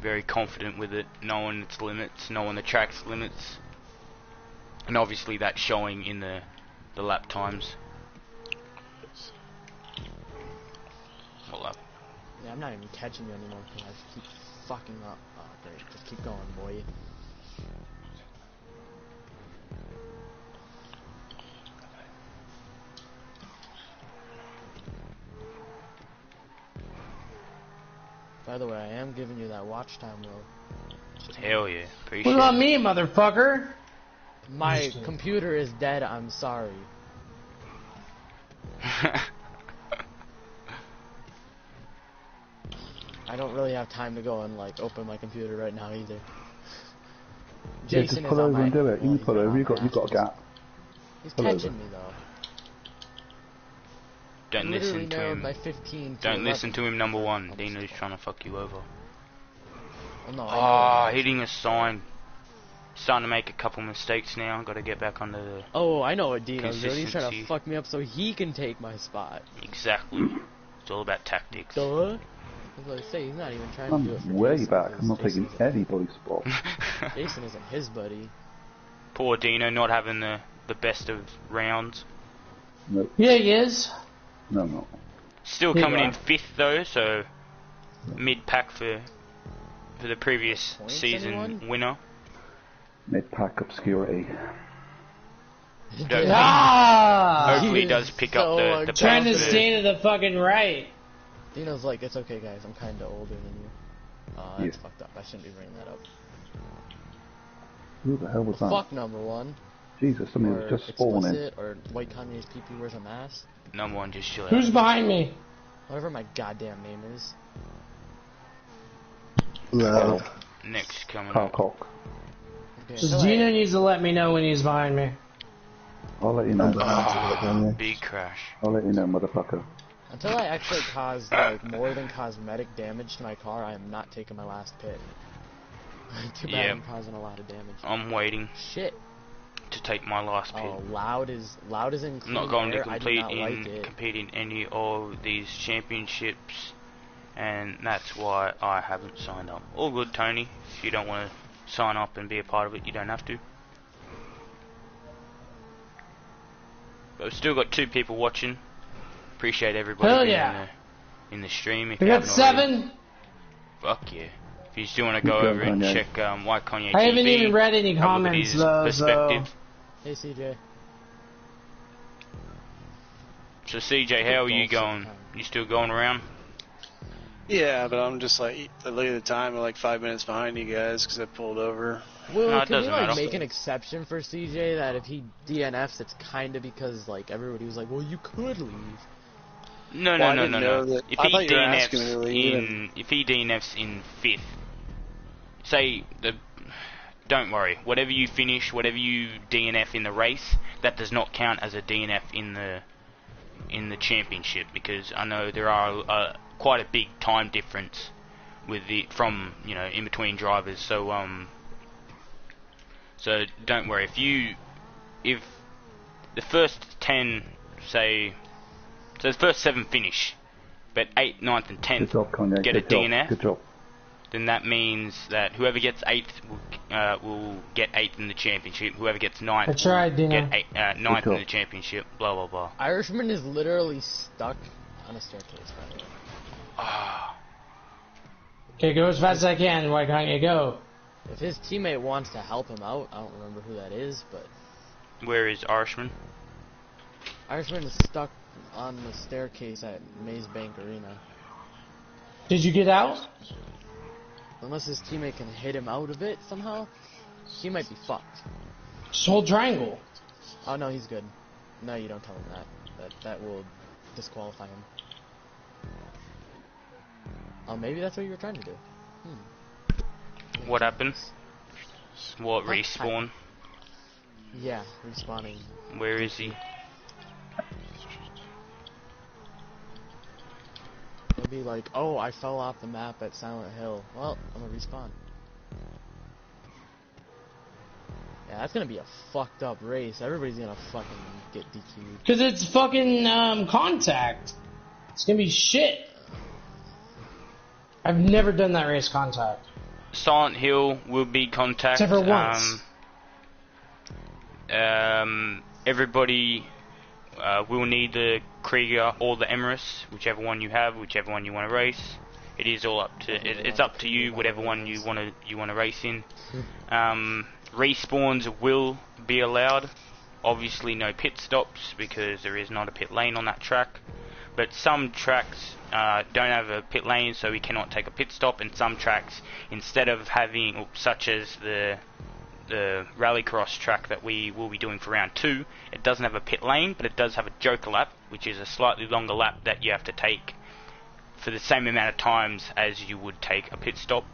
Very confident with it, knowing its limits, knowing the track's limits. And obviously that's showing in the lap times. What lap? Yeah, I'm not even catching you anymore because I just keep fucking up. Oh, great. Just keep going, boy. By the way, I am giving you that watch time, Will. Hell yeah. Appreciate it. What about me, motherfucker? My computer is dead, I'm sorry. I don't really have time to go and like open my computer right now either. Jason just pull over and do it. You pull over. You've got a gap. He's catching me though. Don't listen to him. Don't listen to him. Number one, Dino's trying to fuck you over. Oh, no, hitting a sign. Starting to make a couple mistakes now. Got to get back under the. Oh, I know what Dino's doing. He's trying to fuck me up so he can take my spot. Exactly. It's all about tactics. Duh. I was going to say, he's not even trying to do it for way Jason, back. I'm not taking anybody's spot. Jason isn't his buddy. Poor Dino not having the best of rounds. Nope. Yeah, he is. No, no. Still coming in 5th though, so mid-pack for the previous season winner. Mid-pack obscurity. Hopefully he does pick up the trying to stay to the fucking right. Dino's like, it's okay guys, I'm kinda older than you. Oh, that's fucked up. I shouldn't be bringing that up. Who the hell was that? Fuck number one. Jesus, somebody was just spawning. Or White Kanye's PP wears a mask. Number one, just chill out. Who's behind me? Whatever my goddamn name is. Next coming Carl up. Cock. Okay, so Dino needs to let me know when he's behind me. I'll let you know. Big crash. I'll let you know, motherfucker. Until I actually cause like more than cosmetic damage to my car, I am not taking my last pit. Too bad I'm causing a lot of damage. I'm waiting. Shit. To take my last pit. Oh, loud is in clean I'm not going air. to compete in any of these championships, and that's why I haven't signed up. All good, Tony. If you don't want to sign up and be a part of it, you don't have to. But we've still got 2 people watching. Appreciate everybody being in the stream. If we got 7. Fuck yeah. If you still want to go over and check White Kanye TV, I haven't even read any comments though. Perspective. Hey CJ. So CJ, how are you going? You still going around? Yeah, but I'm just like, I look at the time, I'm like 5 minutes behind you guys because I pulled over. Well, can we like make an exception for CJ that if he DNFs, it's kind of because like everybody was like, well, you could leave. No. If he DNFs in 5th, say don't worry. Whatever you finish, whatever you DNF in the race, that does not count as a DNF in the championship, because I know there are quite a big time difference with from in between drivers. So don't worry. If the first 10 so the first 7 finish, but 8th, 9th, and 10th get a DNF. Good job. Then that means that whoever gets 8th will get 8th in the championship. Whoever gets 9th will get 9th in the championship. Blah blah blah. Irishman is literally stuck on a staircase. By the way. Okay, go as fast as I can. Why can't you go? If his teammate wants to help him out, I don't remember who that is, but. Where is Irishman? Irishman is stuck on the staircase at Maze Bank Arena. Did you get out? Unless his teammate can hit him out of it somehow, he might be fucked. Just hold triangle. Oh no, he's good. No, you don't tell him that. That will disqualify him. Oh, maybe that's what you were trying to do. What happened? What, respawn? Yeah, respawning. Where is he? It'll be like, oh, I fell off the map at Silent Hill. Well, I'm gonna respawn. Yeah, that's gonna be a fucked up race. Everybody's gonna fucking get DQ'd. Because it's fucking contact. It's gonna be shit. I've never done that race contact. Silent Hill will be contact. Except for once. Everybody will need the Krieger or the Emirates, whichever one you have, whichever one you want to race. It is all up to it's up to you, whatever one you want to race in. Respawns will be allowed. Obviously, no pit stops because there is not a pit lane on that track. but some tracks don't have a pit lane, so we cannot take a pit stop, and some tracks, instead of having, such as the rallycross track that we will be doing for round 2, it doesn't have a pit lane, but it does have a joker lap, which is a slightly longer lap that you have to take for the same amount of times as you would take a pit stop.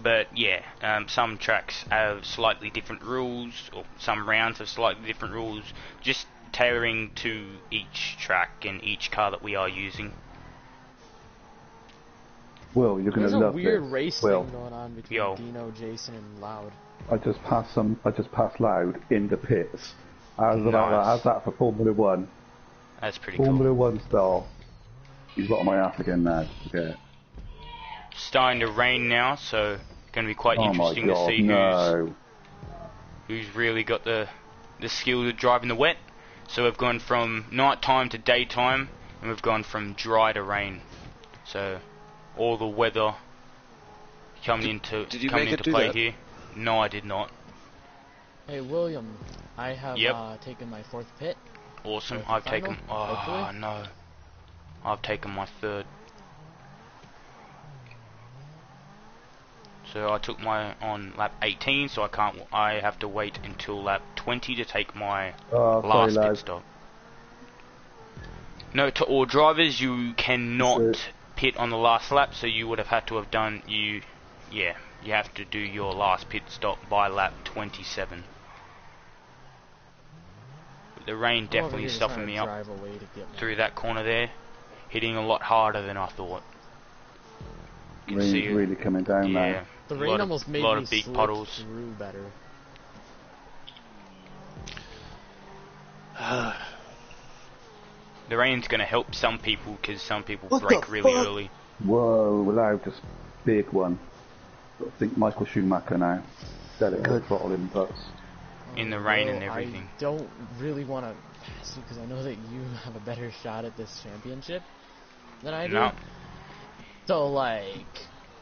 But yeah, some tracks have slightly different rules, or some rounds have slightly different rules, just tailoring to each track and each car that we are using. Will, you're going to love this. There's a weird race thing going on between Dino, Jason, and Loud. I just passed Loud in the pits. How's that for Formula 1? That's pretty Formula cool. 1 star. He's got on my ass again now. Okay. Starting to rain now, so going to be quite interesting to see who's really got the skill to drive in the wet. So we've gone from night time to daytime, and we've gone from dry to rain. So all the weather coming into play here. No, I did not. Hey William, I have taken my 4th pit. Awesome. I've taken. Oh no, I've taken my 3rd. So I took my on lap 18, so I have to wait until lap 20 to take my last pit stop. No, to all drivers, you cannot pit on the last lap, so you would have had to have done you have to do your last pit stop by lap 27. The rain definitely softened me up through that corner there, hitting a lot harder than I thought. Rain's really coming down now. The rain almost made me big slip puddles through better. The rain's going to help some people because some people brake really early. Whoa, Loud, just big one. I think Michael Schumacher now. Delicate throttle inputs. In the rain and everything. I don't really want to pass you because I know that you have a better shot at this championship than I do. No. So, like...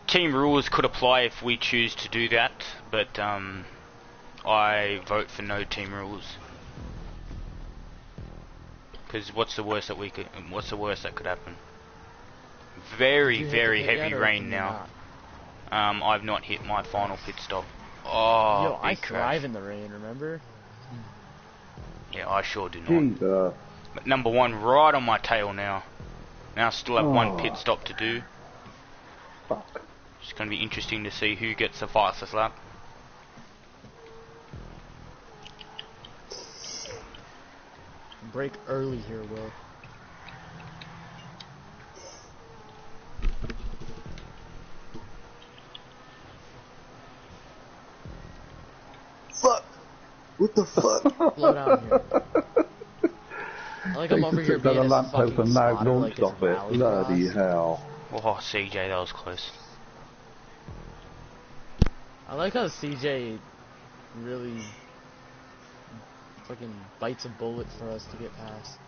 Team rules could apply if we choose to do that, but I vote for no team rules. Because what's the worst that could happen? Very heavy rain now. I've not hit my final pit stop. Oh, yo, I thrive in the rain, remember? Yeah, I sure do not. But number 1 right on my tail now. Now I still have 1 pit stop to do. Fuck. It's going to be interesting to see who gets the fastest lap. Break early here, Will. Fuck! What the fuck? Slow down here. I like I'm over here being a fucking slaughter like it's rally Bloody hell. Oh, CJ, that was close. I like how CJ really fucking bites a bullet for us to get past.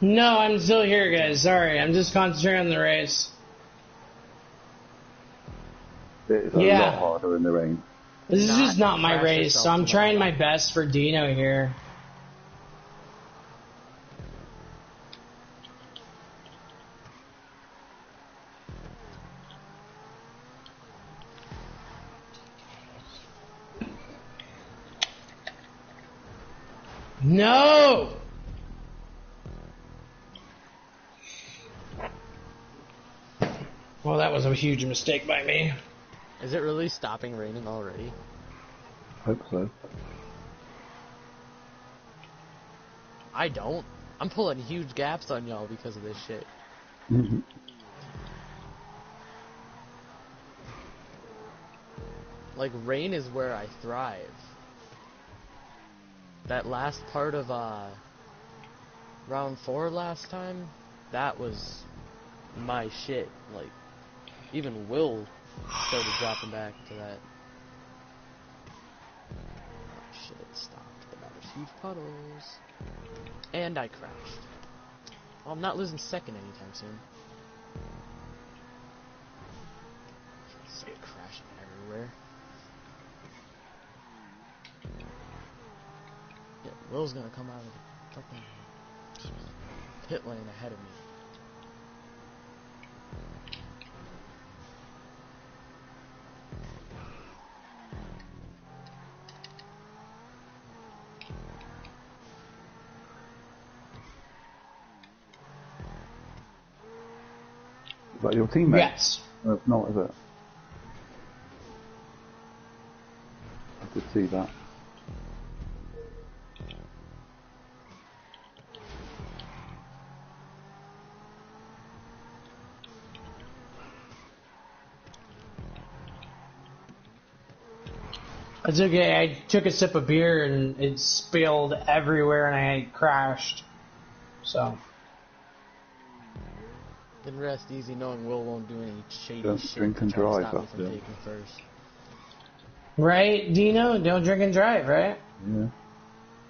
No, I'm still here, guys. Sorry, I'm just concentrating on the race. It's a lot harder in the rain. This is just not my race, so I'm trying my best for Dino here. No! Well, that was a huge mistake by me. Is it really stopping raining already? Hope so. I don't. I'm pulling huge gaps on y'all because of this shit. Like, rain is where I thrive. That last part of round 4 last time, that was my shit. Like, even Will started dropping back to that. Oh shit, it stopped, but now there's huge puddles. And I crashed. Well, I'm not losing second anytime soon. So crashing everywhere. Yeah, Will's gonna come out of fucking pit lane ahead of me. Is that your teammate? Yes. No, it's not, is it? I did see that. It's okay, I took a sip of beer and it spilled everywhere and I crashed. So. Then rest easy knowing Will won't do any shady Don't shit drink to and try to drive stop me after. from taking first. Right, Dino? Don't drink and drive, right? Yeah.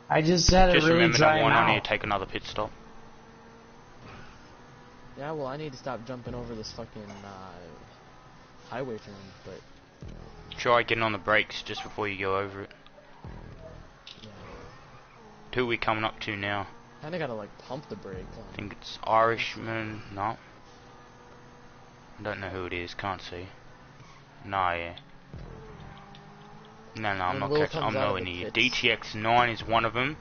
I just had a Just really remember, dry number one, I need mouth. to take another pit stop. Yeah, well, I need to stop jumping over this fucking highway turn, but Try getting on the brakes just before you go over it. yeah. Who are we coming up to now? Kinda gotta like pump the brake. I think it's Irishman. No. I don't know who it is. Can't see. No, yeah. No, I'm not catching. I'm nowhere near. DTX9 is one of them.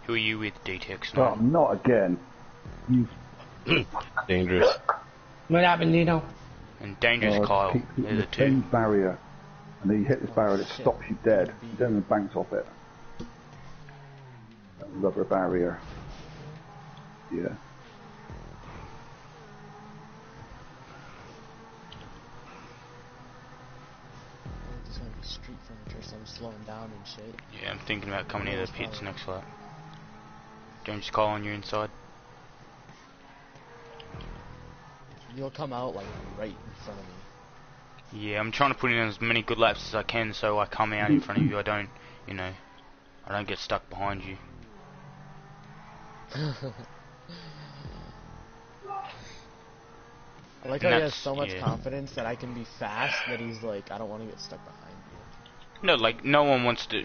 Who are you with, DTX9? Oh, not again. You Dangerous. What happened, Dino? And Dangerous Kyle. They're the two. same barrier, and then you hit this barrier, it stops you dead. You don't even bounce off it. That rubber barrier. Yeah. Just gonna be street furniture, so I'm slowing down and shit. Yeah, I'm thinking about coming into the pits next lap. Dangerous Kyle on your inside. You'll come out like right in front of me. Yeah, I'm trying to put in as many good laps as I can so I come out in front of you. I don't, you know, I don't get stuck behind you. I like how he has so much confidence that I can be fast that he's like, I don't want to get stuck behind you. No, like no one wants to.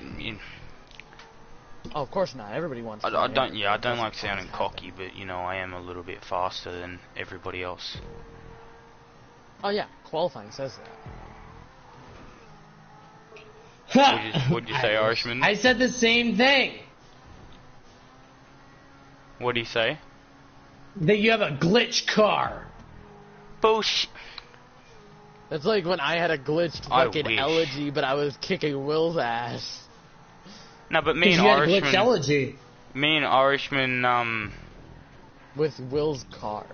Oh, of course not. Everybody wants to. I don't. Yeah, I don't like sounding cocky, but you know, I am a little bit faster than everybody else. Oh yeah, qualifying says that. What'd you say, Irishman? I said the same thing. What'd he say? That you have a glitch car. Bullshit. That's like when I had a glitched fucking elegy, but I was kicking Will's ass. No, but me and Irishman, with Will's car.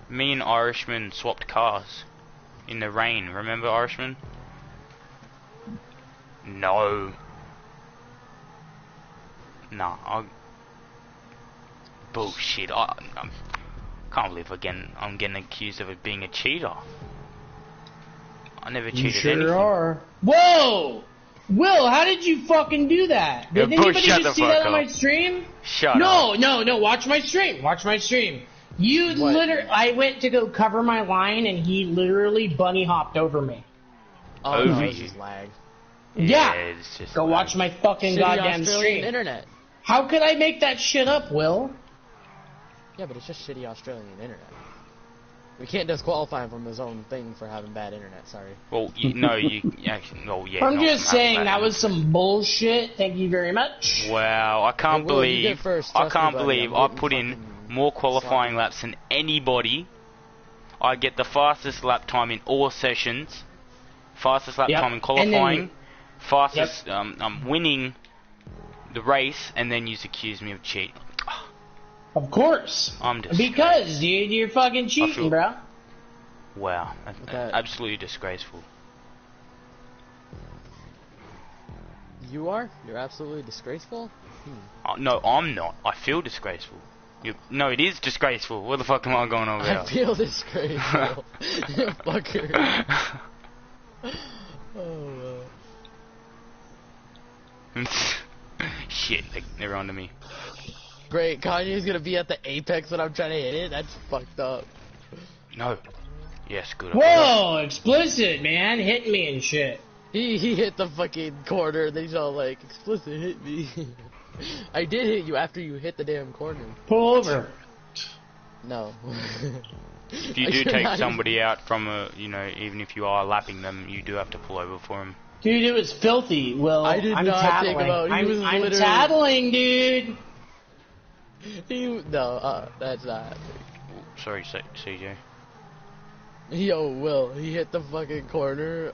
Me and Irishman swapped cars in the rain. Remember, Irishman? No. Nah. Bullshit. I can't believe I'm getting accused of being a cheater. I never cheated anything. You sure are. Whoa! Will, how did you fucking do that? Did anybody just see that on my stream? Shut up. No, watch my stream. Watch my stream. You literally, I went to go cover my line and he literally bunny hopped over me. Oh, no, it's just lag. Yeah. It's just go watch my fucking goddamn stream. Internet. How could I make that shit up, Will? Yeah, but it's just shitty Australian internet. We can't disqualify him from his own thing for having bad internet, sorry. Well, actually, well, yeah. I'm just saying, that was some bullshit. Thank you very much. Wow, I can't believe I put in more qualifying laps than anybody. I get the fastest lap time in all sessions. Fastest lap time in qualifying. Fastest, I'm winning the race, and then you accuse me of cheating. Of course. Because you're fucking cheating, bro. Wow, absolutely disgraceful. You are? You're absolutely disgraceful? No, I'm not. I feel disgraceful. No, it is disgraceful. What the fuck am I going on about? I feel disgraceful. Fucker. Shit, they're onto me. Great, Kanye's gonna be at the apex when I'm trying to hit it? That's fucked up. No. Yes, good. Whoa, explicit, man. Hit me and shit. He hit the fucking corner and then he's all like, explicit hit me. I did hit you after you hit the damn corner. Pull over. No. If you do take somebody out from a, you know, even if you are lapping them, you do have to pull over for them. Dude, it was filthy. Well, I did not tattling. take him out. I'm tattling, dude. That's not. Sorry, CJ. Yo, Will, he hit the fucking corner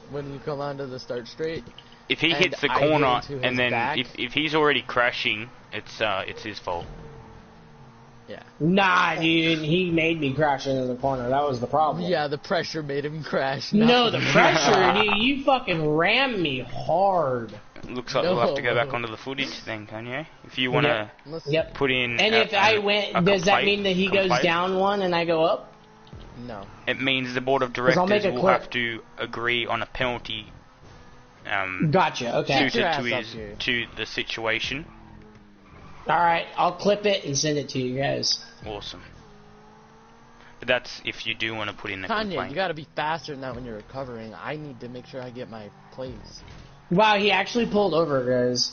when you come onto the start straight. If he hits the corner and then if he's already crashing, it's his fault. Yeah. Nah, dude, he made me crash into the corner. That was the problem. Yeah, the pressure made him crash. No, the pressure, dude. You fucking rammed me hard. Looks like we'll have to go back onto the footage then, Kanye. If you want to put in... And if I went, does that mean that he goes down one and I go up? No. It means the board of directors will have to agree on a penalty gotcha, okay. suited to the situation. Alright, I'll clip it and send it to you guys. Awesome. But that's if you do want to put in a complaint. complaint. You gotta be faster than that when you're recovering. I need to make sure I get my place. Wow, he actually pulled over, guys.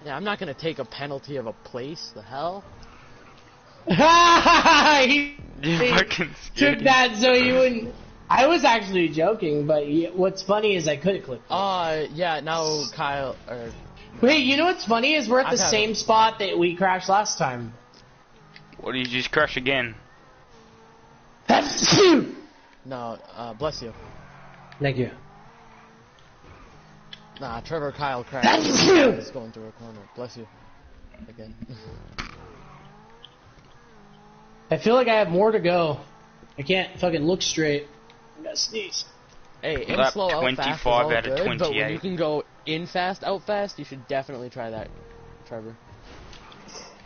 Yeah, I'm not gonna take a penalty of a place. The hell? he took that so you wouldn't... I was actually joking, but what's funny is I could have clipped it. Yeah, now Kyle... Wait, you know what's funny is we're at the same spot that we crashed last time. What, did you just crash again? No, bless you. Thank you. Nah, Trevor Kyle crashed. He's going through a corner. Bless you. Again. I feel like I have more to go. I can't fucking look straight. I gotta sneeze. Hey, in slow out fast is all out of good, 28. but when you can go in fast, out fast, you should definitely try that, Trevor.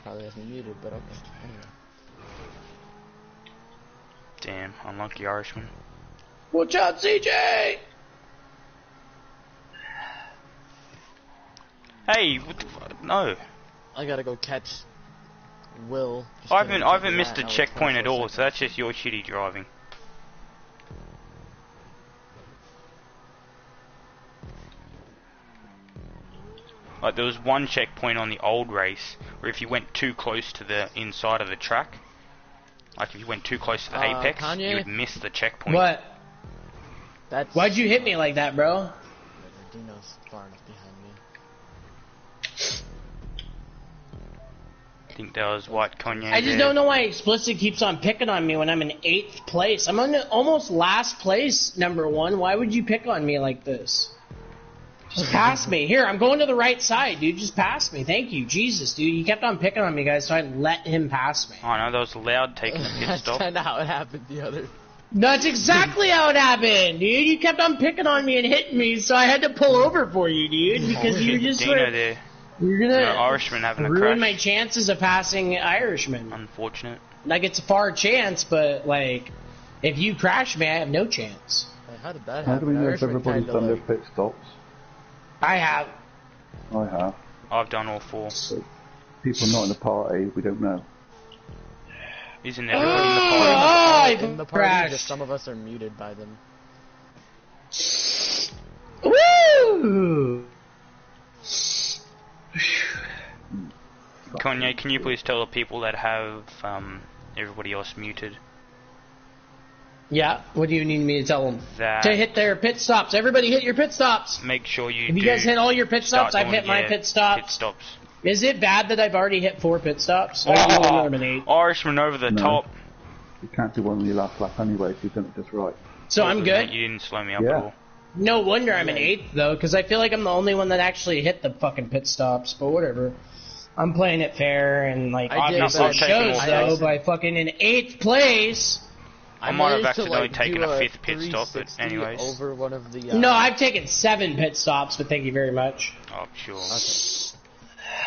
Probably has me muted, but okay. Anyway. Damn, unlucky Irishman. Watch out, CJ! Hey, what the fuck? No. I gotta go catch Will. I haven't missed a checkpoint at all, so that's just your shitty driving. Like, there was one checkpoint on the old race where if you went too close to the inside of the track, like if you went too close to the apex, Kanye? you would miss the checkpoint. What? Why'd you hit me like that, bro? Dino's far enough behind me. I think that was what Kanye I just don't know why Explicit keeps on picking on me when I'm in 8th place. I'm on almost last place, #1. Why would you pick on me like this? Just pass me. Here, I'm going to the right side, dude. Just pass me. Thank you. Jesus, dude. You kept on picking on me, guys, so I let him pass me. Oh, no, that was loud taking a pit stop. That's kind of how it happened the other... That's exactly how it happened, dude. You kept on picking on me and hitting me, so I had to pull over for you, dude, because you just there. You're gonna Irishman having a ruin crash. my chances of passing Irishman. Unfortunate. Like, it's a far chance, but, like, if you crash me, I have no chance. How did that happen? How do we know if Irishman everybody's done their pit stops? I have. I have. I've done all 4. So people not in the party, we don't know. Isn't everybody in the party? In the party, just some of us are muted by them. Woo! Kanye, can you please tell the people that have everybody else muted? Yeah, what do you need me to tell them? That to hit their pit stops. Everybody hit your pit stops. Make sure you If you guys hit all your pit stops, I've hit my pit stops. Pit stops. Is it bad that I've already hit 4 pit stops? Irishman over the top. You can't do one on your last lap anyway if you've done it just right. So I'm good? You didn't slow me up at all. No wonder I'm in 8th, though, because I feel like I'm the only one that actually hit the fucking pit stops, but whatever. I'm playing it fair, and, like, obviously it shows, though, by fucking in 8th place. I might have accidentally taken a 5th pit stop, but anyways. Over one of the, No, I've taken 7 pit stops, but thank you very much. Oh, sure. Okay.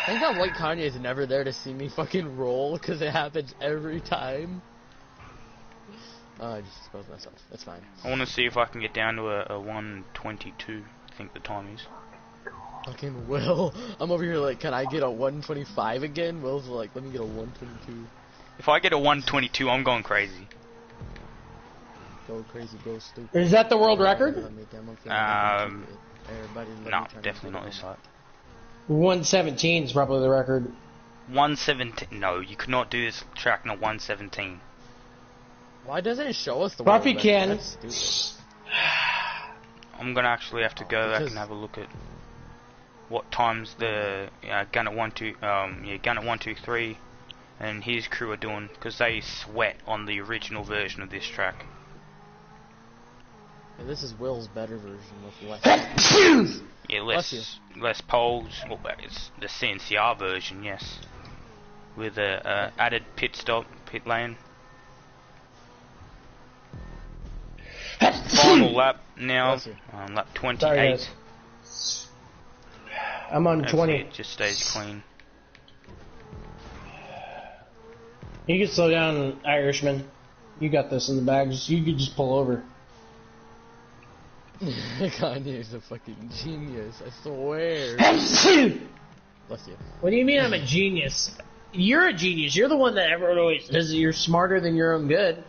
Thank God White Kanye's never there to see me fucking roll, because it happens every time. I just exposed myself. That's fine. I want to see if I can get down to a 122, I think the time is. Fucking Will. I'm over here like, can I get a 125 again? Will's like, let me get a 122. If I get a 122, I'm going crazy. Go crazy, go stupid. Is that the world record? No, definitely not this side. 117 is probably the record. 117. No, you could not do this track in a 117. Why doesn't it show us the Probably can. That's stupid. I'm gonna actually have to go back and have a look at what times the Gun at 123 and his crew are doing, because they sweat on the original version of this track. And this is Will's better version with less. Yeah, less poles. Well, it's the CNCR version, yes, with a added pit lane. Final lap now, lap 28. Sorry, I'm on 20. It just stays clean. You can slow down, Irishman. You got this in the bags. You could just pull over. Kanye's a fucking genius, I swear. Bless you. What do you mean I'm a genius? You're a genius. You're the one that everyone always says that you're smarter than your own good.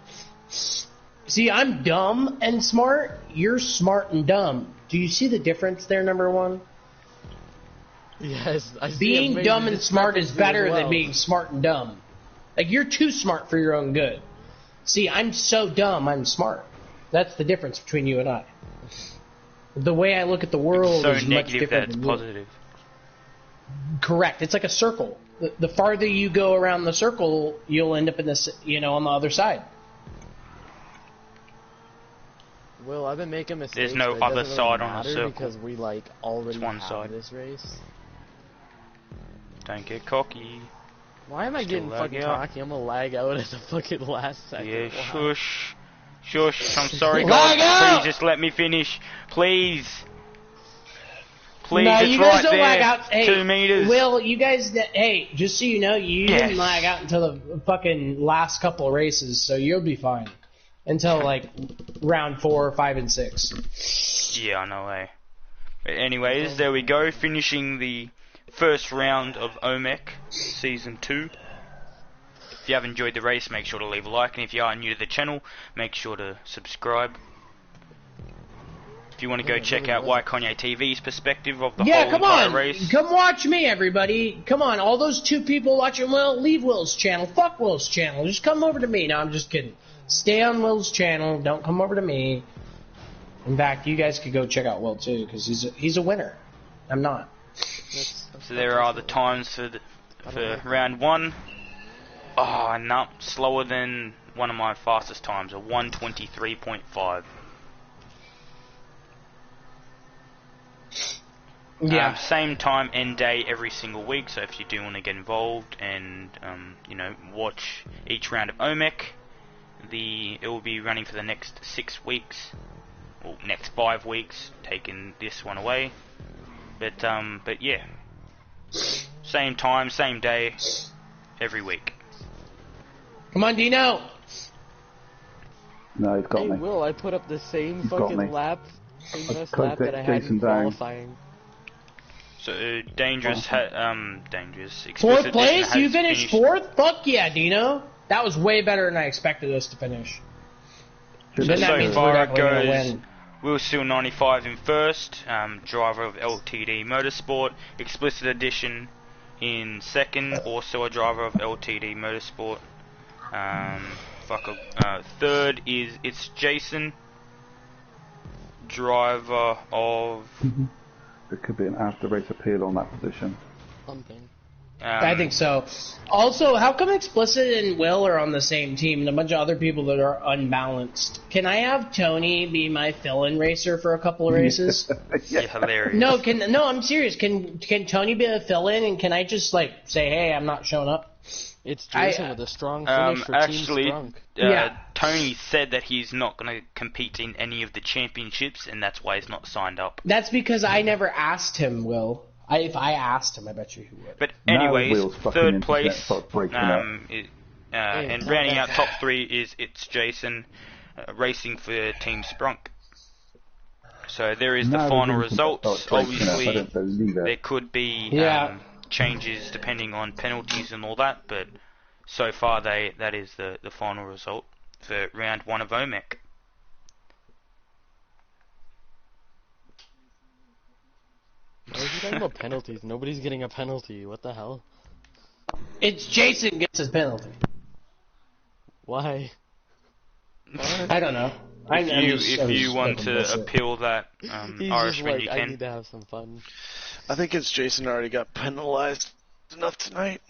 See, I'm dumb and smart. You're smart and dumb. Do you see the difference there, number one? Yes, I see. Being dumb and smart is better than being smart and dumb. Like, you're too smart for your own good. See, I'm so dumb, I'm smart. That's the difference between you and I. The way I look at the world is much different than you. Positive. Correct. It's like a circle. The farther you go around the circle, you'll end up in this, on the other side. Well, I've been making mistakes. There's no other side on the circle. Because we already one have side. this race. Don't get cocky. Why am I getting fucking cocky? I'm gonna lag out at the fucking last second. Yeah, shush. Shush, I'm sorry guys, please just let me finish. Please. Please, no, it's you guys right don't there. lag out. Hey, 2 meters. Will, you guys, hey, just so you know, you didn't lag out until the fucking last couple of races, so you'll be fine. Until, round 4, 5, and 6. Yeah, I know, eh. But anyways, there we go, finishing the first round of O-MEC Season 2. If you have enjoyed the race, make sure to leave a like, and if you are new to the channel, make sure to subscribe. If you want to go check out Kanye TV's perspective of the whole entire race. Come watch me, everybody. Come on, all those 2 people watching Will, leave Will's channel. Fuck Will's channel. Just come over to me. No, I'm just kidding. Stay on Will's channel. Don't come over to me. In fact, you guys could go check out Will too, because he's a winner. I'm not. So there are the times for round 1. Oh, no, slower than one of my fastest times, a 1:23.5. Yeah. Same time and day every single week. So if you do want to get involved and watch each round of O-MEC, it will be running for the next 6 weeks, or next 5 weeks, taking this one away. But yeah, same time, same day, every week. Come on, Dino. No, he's got me. Will, I put up the same fucking lap, that I had in qualifying. So dangerous. 4th place? You finished 4th? Fuck yeah, Dino. That was way better than I expected us to finish. So far it goes Will Seal 95 in 1st, driver of LTD Motorsport, Explicit Edition in 2nd, also a driver of LTD Motorsport. 3rd it's Jason, driver of... There could be an after-race appeal on that position. Something. I think so. Also, how come Explicit and Will are on the same team and a bunch of other people that are unbalanced? Can I have Tony be my fill-in racer for a couple of races? Yeah, hilarious. No, I'm serious. Can Tony be a fill-in, and can I just say, hey, I'm not showing up? It's Jason with a strong finish for actually, Team Sprunk. Tony said that he's not going to compete in any of the championships, and that's why he's not signed up. That's because I never asked him, Will. If I asked him, I bet you he would. But anyways, 3rd place, and rounding out top 3 is It's Jason, racing for Team Sprunk. So there is the final results. Obviously, there could be changes depending on penalties and all that, but so far that is the final result for round 1 of O-MEC. Where's he talking about penalties. Nobody's getting a penalty. What the hell? It's Jason gets his penalty. Why? I don't know. If you want to appeal that Irishman, you can. I need to have some fun. I think it's Jason already got penalized enough tonight.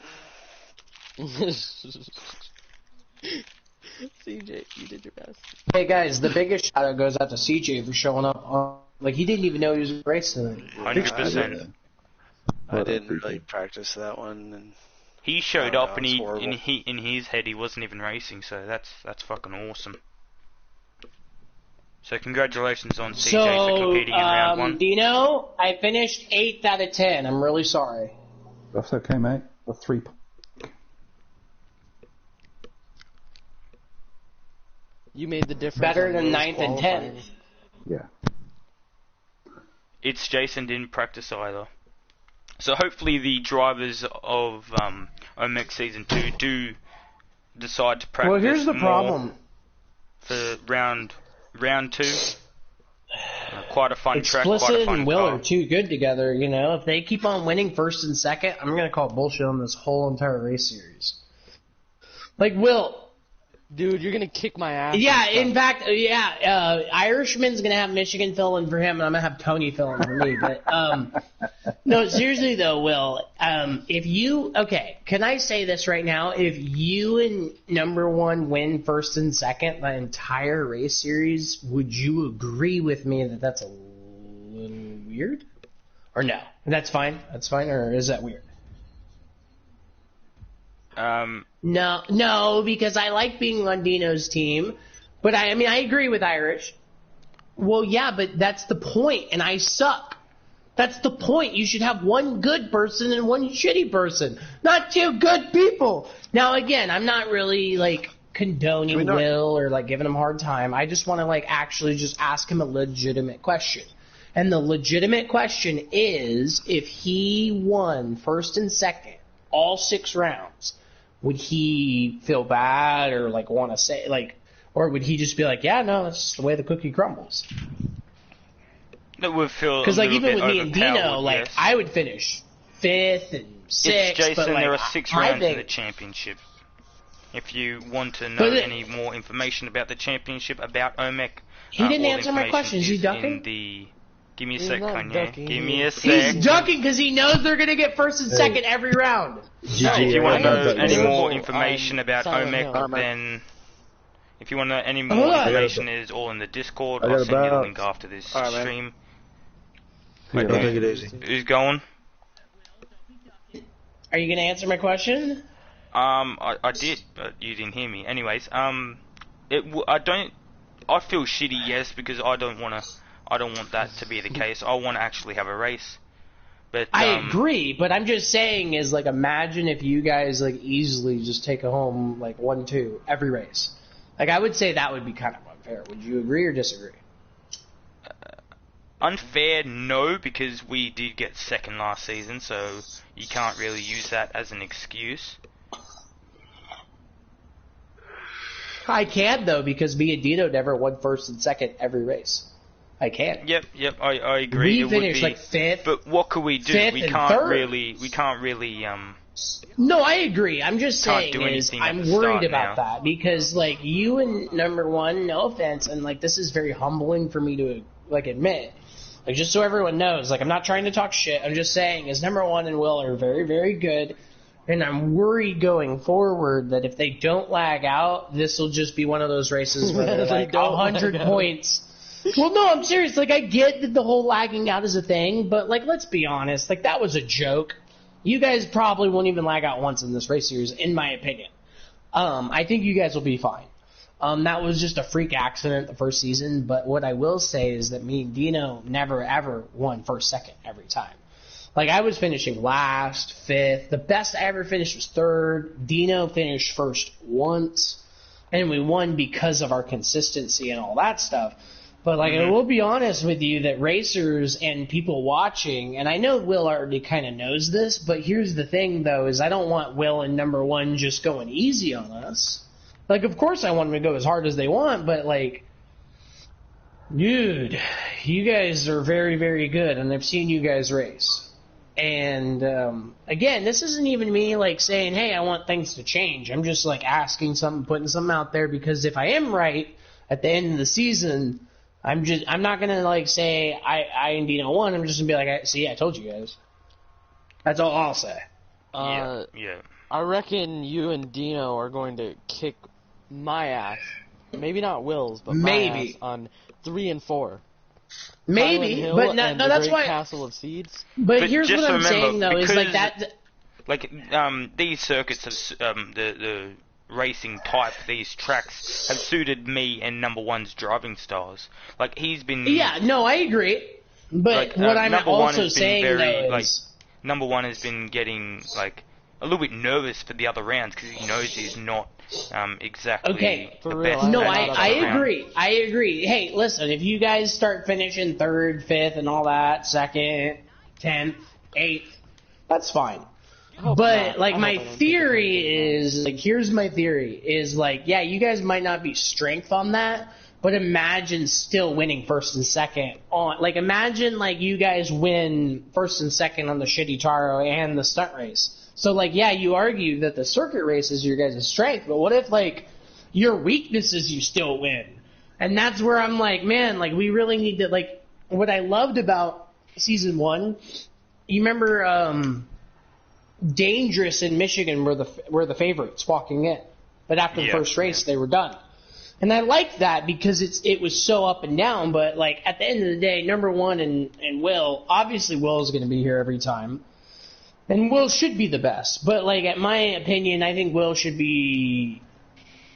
CJ, you did your best. Hey guys, the biggest shout out goes out to CJ for showing up on, like, he didn't even know he was racing. 100%. I didn't really practice that one, and he showed up, and in his head he wasn't even racing, so that's fucking awesome. So congratulations on CJ for competing in round 1. Dino, I finished 8th out of 10. I'm really sorry. That's okay, mate. That's 3. You made the difference. Better than 9th and 10th. Yeah. It's Jason didn't practice either. So hopefully the drivers of O-MEC Season 2 do decide to practice. Well, here's the problem. For round 2. Quite a fun track, Explicit quite a fun and Will car. are too good together, you know. If they keep on winning 1st and 2nd, I'm going to call bullshit on this whole entire race series. Like, Will... Dude, you're gonna kick my ass. Yeah, in fact, Irishman's gonna have Michigan fill in for him, and I'm gonna have Tony fill in for me. But no, seriously though, Will, if you can I say this right now? If you and number 1 win 1st and 2nd the entire race series, would you agree with me that that's a little weird? Or no? That's fine. That's fine. Or is that weird? No, because I like being on Dino's team, but I agree with Irish. Well, yeah, but that's the point, and I suck. That's the point. You should have one good person and one shitty person, not 2 good people. Now, again, I'm not really, like, condoning Will or, like, giving him a hard time. I just want to, like, actually just ask him a legitimate question. And the legitimate question is, if he won 1st and 2nd, all 6 rounds, would he feel bad or, like, want to say, like, or would he just be like, yeah, no, that's just the way the cookie crumbles? That would feel because, like, even with me and Dino, like, yes. I would finish 5th and 6th. It's Jason, but, like, there are 6 rounds in the championship. If you want to know any more information about the championship, about O-MEC, he didn't answer my question. Is he ducking? Give me a sec, Kanye. Give me a sec. He's ducking because he knows they're going to get 1st and 2nd every round. If you want to know any more information about O-MEC, then... If you want to know any more information, it is all in the Discord. I'll send you the link after this stream. Wait, take it easy. Who's going? Are you going to answer my question? I did, but you didn't hear me. Anyways, I feel shitty, yes, because I don't want that to be the case. I want to actually have a race. But I agree, but I'm just saying is, like, imagine if you guys, like, easily just take home, like, 1-2 every race. Like, I would say that would be kind of unfair. Would you agree or disagree? Unfair, no, because we did get 2nd last season, so you can't really use that as an excuse. I can, though, because me and Dino never won 1st and 2nd every race. I can. Yep, I agree. We finished, like, 5th. But what could we do? We can't really. No, I agree. I'm just saying I'm worried about that because, like, you and number 1, no offense, and, like, this is very humbling for me to, like, admit. Like, just so everyone knows, like, I'm not trying to talk shit. I'm just saying is number 1 and Will are very, very good, and I'm worried going forward that if they don't lag out, this will just be one of those races where they're, like, 100 points. Well, no, I'm serious. Like, I get that the whole lagging out is a thing, but, like, let's be honest. Like, that was a joke. You guys probably won't even lag out once in this race series, in my opinion. I think you guys will be fine. That was just a freak accident the first season, but what I will say is that me and Dino never, ever won 1st, 2nd every time. Like, I was finishing last, 5th. The best I ever finished was 3rd. Dino finished 1st once, and we won because of our consistency and all that stuff. But, like, I will be honest with you that racers and people watching, and I know Will already kind of knows this, but here's the thing, though, is I don't want Will and number 1 just going easy on us. Like, of course I want them to go as hard as they want, but, like, dude, you guys are very, very good, and I've seen you guys race. And again, this isn't even me like saying, hey, I want things to change. I'm just like asking something, putting something out there, because if I am right at the end of the season, I'm not gonna like say I and Dino won. I'm just gonna be like, see, I told you guys. That's all I'll say. Yeah. I reckon you and Dino are going to kick my ass. Maybe not Will's, but my ass on 3 and 4. Maybe, Hill but and no, the that's Great why. Castle of Seeds. But here's just what I'm remember, saying though, is like that. Like these circuits, the racing type, these tracks have suited me and number one's driving styles. Like he's been. Yeah, no, I agree. But like, what I'm also saying very, though is, number one has been getting like a little bit nervous for the other rounds because he knows he's not exactly the best. No, I agree. I agree. Hey, listen, if you guys start finishing 3rd, 5th, and all that, 2nd, 10th, 8th, that's fine. But like my theory is, like, here's my theory is like, yeah, you guys might not be strength on that, but imagine still winning 1st and 2nd on, like, imagine like you guys win 1st and 2nd on the shitty Taro and the stunt race. So, like, yeah, you argue that the circuit race is your guys' strength, but what if, like, your weaknesses you still win? And that's where I'm like, man, like, we really need to, like, what I loved about Season 1, you remember Dangerous in Michigan were the favorites walking in. But after the first race, they were done. And I liked that because it was so up and down, but, like, at the end of the day, number one and Will, obviously Will is going to be here every time. And Will should be the best. But, like, in my opinion, I think Will should be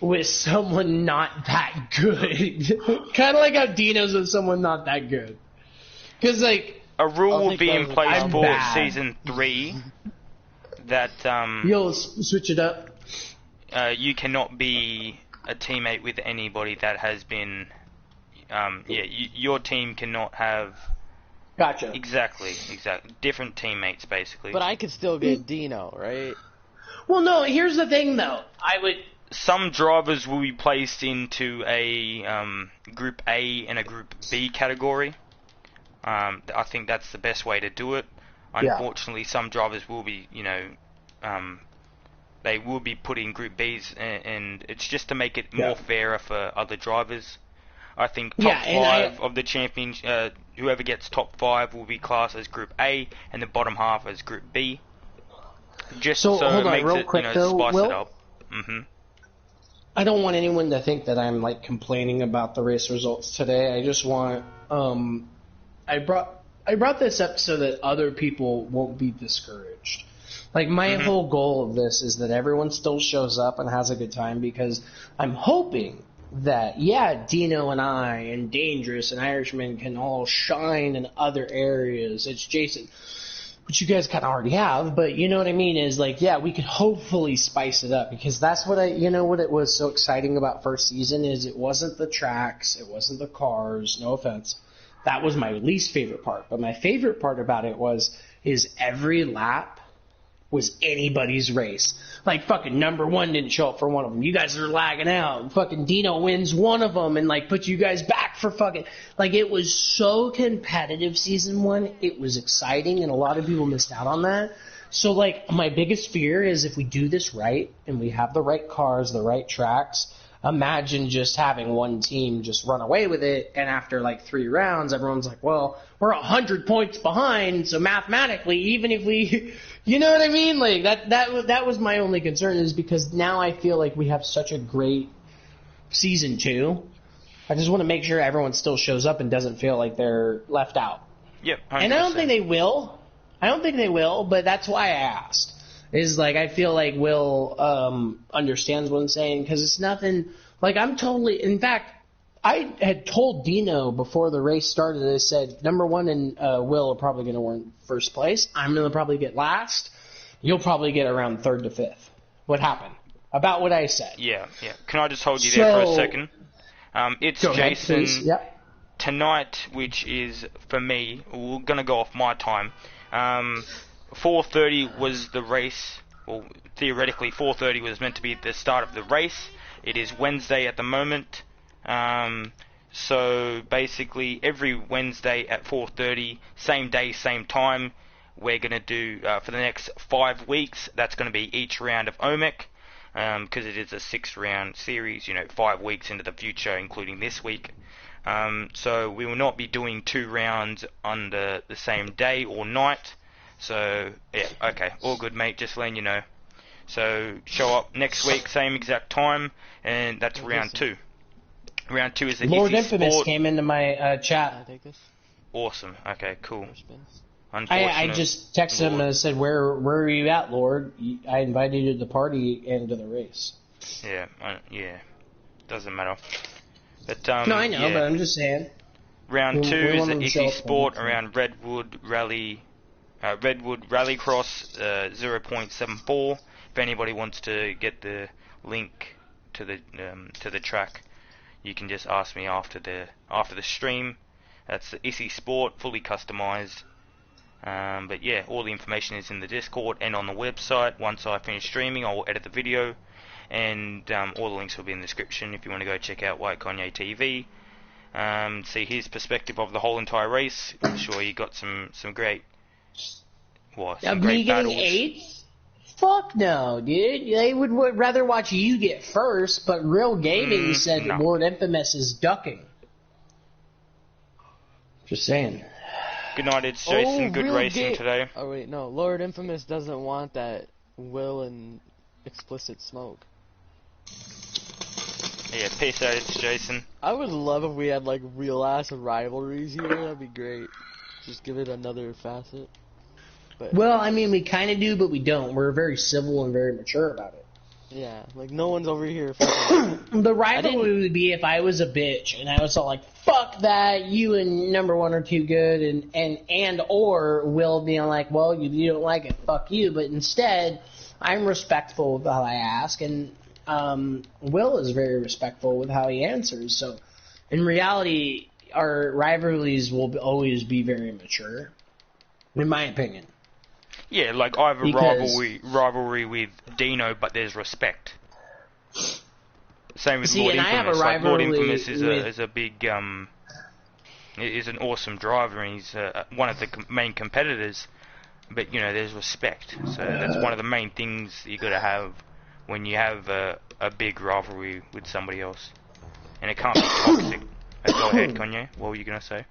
with someone not that good. Kind of like how Dino's with someone not that good. Because, like... A rule will be in place for Season 3 that... You'll switch it up. You cannot be a teammate with anybody that has been... your team cannot have... Gotcha. Exactly. Different teammates, basically. But I could still get Dino, right? Well, no, here's the thing, though. Some drivers will be placed into a Group A and a Group B category. I think that's the best way to do it. Unfortunately, some drivers will be, they will be put in Group Bs, and it's just to make it more fairer for other drivers. I think top 5 of the champions, whoever gets top 5 will be classed as Group A, and the bottom half as Group B. Just so hold it on, makes real it, quick, though, spice Will? it up. I don't want anyone to think that I'm like complaining about the race results today. I just want I brought this up so that other people won't be discouraged. Like, my whole goal of this is that everyone still shows up and has a good time, because I'm hoping that, Dino and I and Dangerous and Irishman can all shine in other areas. It's Jason, which you guys kind of already have, but you know what I mean, is like, we could hopefully spice it up, because that's what what it was so exciting about first season is it wasn't the tracks, it wasn't the cars, no offense. That was my least favorite part, but my favorite part about it is every lap was anybody's race. Like, fucking number one didn't show up for one of them. You guys are lagging out. Fucking Dino wins one of them and, like, puts you guys back for fucking... Like, it was so competitive, Season 1. It was exciting, and a lot of people missed out on that. So, like, my biggest fear is if we do this right, and we have the right cars, the right tracks, imagine just having one team just run away with it, and after, like, 3 rounds, everyone's like, well, we're 100 points behind, so mathematically, even if we... You know what I mean? Like, that was my only concern, is because now I feel like we have such a great Season 2. I just want to make sure everyone still shows up and doesn't feel like they're left out. Yep, 100%. And I don't think they will. But that's why I asked. Is, like, I feel like Will understands what I'm saying, because it's nothing... Like, I'm totally... In fact, I had told Dino before the race started, I said, number one and Will are probably going to win first place. I'm going to probably get last. You'll probably get around 3rd to 5th. What happened? About what I said. Yeah. Can I just hold you there for a second? It's Jason tonight, which is, for me, we're going to go off my time. 4:30 was the race. Well, theoretically, 4:30 was meant to be the start of the race. It is Wednesday at the moment. So basically every Wednesday at 4:30, same day, same time, we're going to do for the next 5 weeks. That's going to be each round of O-MEC, because it is a 6-round series, 5 weeks into the future, including this week. So we will not be doing 2 rounds on the same day or night. So, yeah, okay, all good, mate, just letting you know. So, show up next week, same exact time, and that's round 2. Round 2 is the Lord Easy Infamous Sport. came into my chat. Can I take this? Awesome, okay, cool. I just texted him and said, where are you at, Lord? I invited you to the party and to the race. Yeah, doesn't matter. But, no, I know, but I'm just saying. Round 2 is the Easy Sport around Redwood Rallycross 0.74. If anybody wants to get the link to the track, you can just ask me after the stream. That's the Easy Sport, fully customized. But yeah, all the information is in the Discord and on the website. Once I finish streaming, I will edit the video, and all the links will be in the description if you want to go check out White Kanye TV. See his perspective of the whole entire race. I'm sure you got some great. Some great battles. Getting 8th? Fuck no, dude. They would rather watch you get first, but Real Gaming said no. Lord Infamous is ducking. Just saying. Good night, it's Jason. Good racing today. Oh wait, no. Lord Infamous doesn't want that Will and explicit smoke. Yeah, peace out, it's Jason. I would love if we had like real ass rivalries here. That'd be great. Just give it another facet. But, well, I mean, we kind of do, but we don't. We're very civil and very mature about it. Yeah, like no one's over here. The rivalry would be if I was a bitch and I was all like, "Fuck that! You and number 1 are too good," and or Will being like, "Well, you don't like it, fuck you." But instead, I'm respectful of how I ask, and Will is very respectful with how he answers. So, in reality, our rivalries will always be very mature, in my opinion. Yeah, like I have a rivalry with Dino, but there's respect. Same with Lord Infamous. I have a rivalry Lord Infamous is a big is an awesome driver, and he's one of the main competitors. But there's respect. So that's one of the main things you got to have when you have a big rivalry with somebody else, and it can't be toxic. Go ahead, Kanye. What were you gonna say?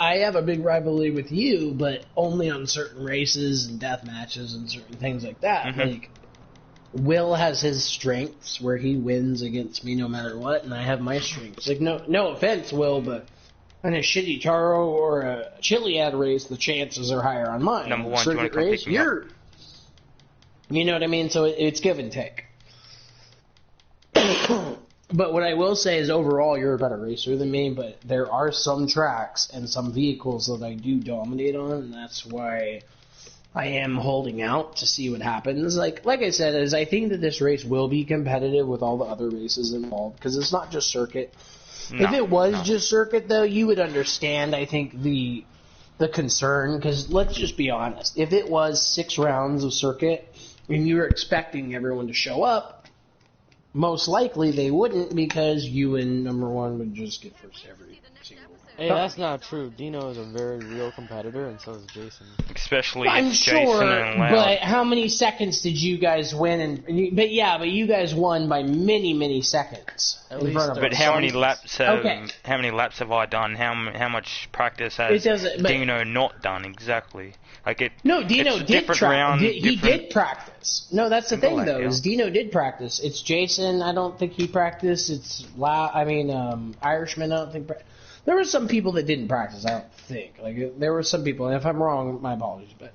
I have a big rivalry with you, but only on certain races and death matches and certain things like that. Mm-hmm. Like, Will has his strengths where he wins against me no matter what, and I have my strengths. Like, no offense, Will, but in a shitty Taro or a Chiliad race, the chances are higher on mine. Number 1, circuit race, you know what I mean? So it's give and take. But what I will say is overall you're a better racer than me, but there are some tracks and some vehicles that I do dominate on, and that's why I am holding out to see what happens. Like I said, is I think that this race will be competitive with all the other races involved, because it's not just circuit. If it was just circuit, though, you would understand, I think, the concern, because let's just be honest. If it was 6 rounds of circuit and you were expecting everyone to show up, most likely they wouldn't, because you and number 1 would just get first every single one. Hey, that's not true. Dino is a very real competitor, and so is Jason. Especially I'm Jason sure, and Loud. but how many seconds did you guys win? But you guys won by many seconds. In front of us. But how many laps have I done? How much practice has Dino not done exactly? No, Dino did practice. He did practice. No, that's the thing, though, is Dino did practice. It's Jason, I don't think he practiced. It's Irishman, I don't think there were some people that didn't practice, I don't think. There were some people, and if I'm wrong, my apologies, but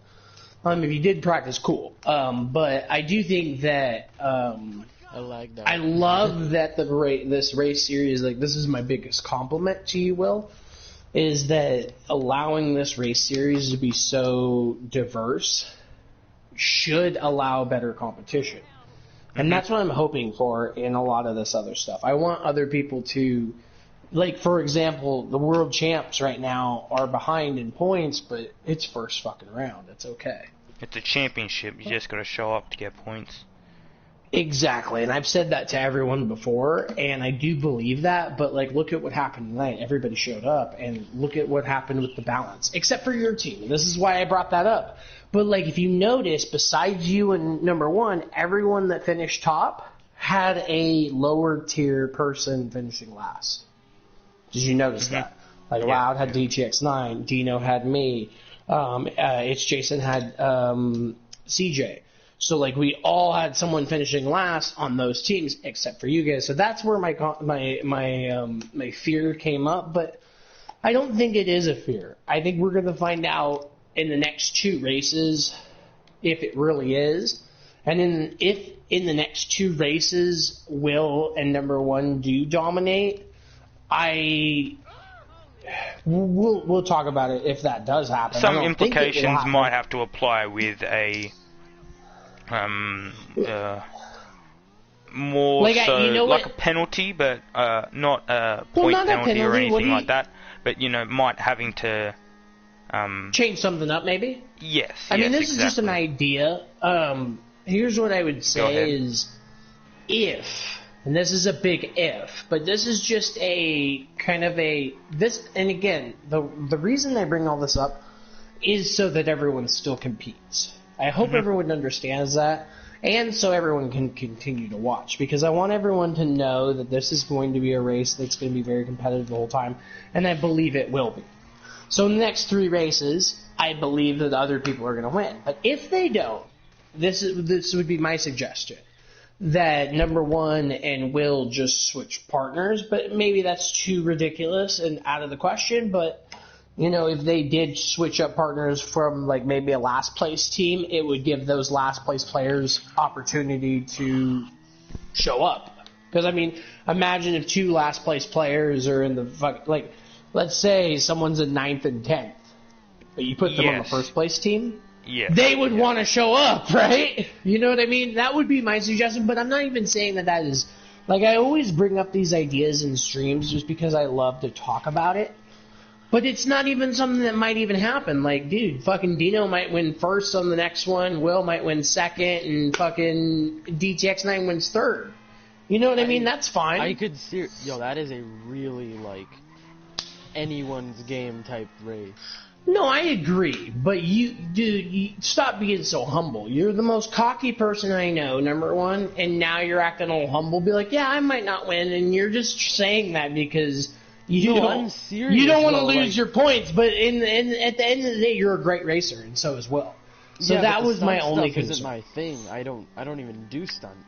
if you did practice, cool. But I do think that I like that. I love that this race series, this is my biggest compliment to you, Will, is that allowing this race series to be so diverse should allow better competition. And that's what I'm hoping for in a lot of this other stuff. I want other people to, for example, the world champs right now are behind in points, but it's first fucking round. It's okay. It's a championship. You just got to show up to get points. Exactly, and I've said that to everyone before, and I do believe that, but, like, look at what happened tonight. Everybody showed up, and look at what happened with the balance, except for your team. This is why I brought that up. But, like, if you notice, besides you and number one, everyone that finished top had a lower-tier person finishing last. Did you notice that? Like, Loud had DTX9, Dino had me, It's Jason had CJ. So, like, we all had someone finishing last on those teams, except for you guys. So that's where my fear came up. But I don't think it is a fear. I think we're going to find out in the next 2 races if it really is. And if in the next 2 races Will and number one do dominate, we'll talk about it if that does happen. Some implications might have to apply with a more like a penalty, but not a point penalty or anything like that. But might having to change something up, maybe. Yes. I mean, this is just an idea. Here's what I would say is, if, and this is a big if, but this is just a kind of this, and again, the reason I bring all this up is so that everyone still competes. I hope everyone understands that, and so everyone can continue to watch, because I want everyone to know that this is going to be a race that's going to be very competitive the whole time, and I believe it will be. So in the next 3 races, I believe that other people are going to win. But if they don't, this would be my suggestion, that number one and Will just switch partners, but maybe that's too ridiculous and out of the question, but if they did switch up partners from, like, maybe a last place team, it would give those last place players opportunity to show up. Because, I mean, imagine if 2 last place players are in the let's say someone's in 9th and 10th, but you put them on the first place team, they would want to show up, right? You know what I mean? That would be my suggestion, but I'm not even saying that is, like, I always bring up these ideas in streams just because I love to talk about it. But it's not even something that might even happen. Like, dude, fucking Dino might win first on the next one, Will might win second, and fucking DTX9 wins third. You know what I mean? That's fine. I could see... that is a really, like, anyone's game type race. No, I agree. But you stop being so humble. You're the most cocky person I know, number one, and now you're acting all humble. Be like, yeah, I might not win, and you're just saying that because... I'm serious. You don't want to lose your points, but at the end of the day, you're a great racer, and so is Will. So that was my only concern. Isn't my thing. I don't even do stunt.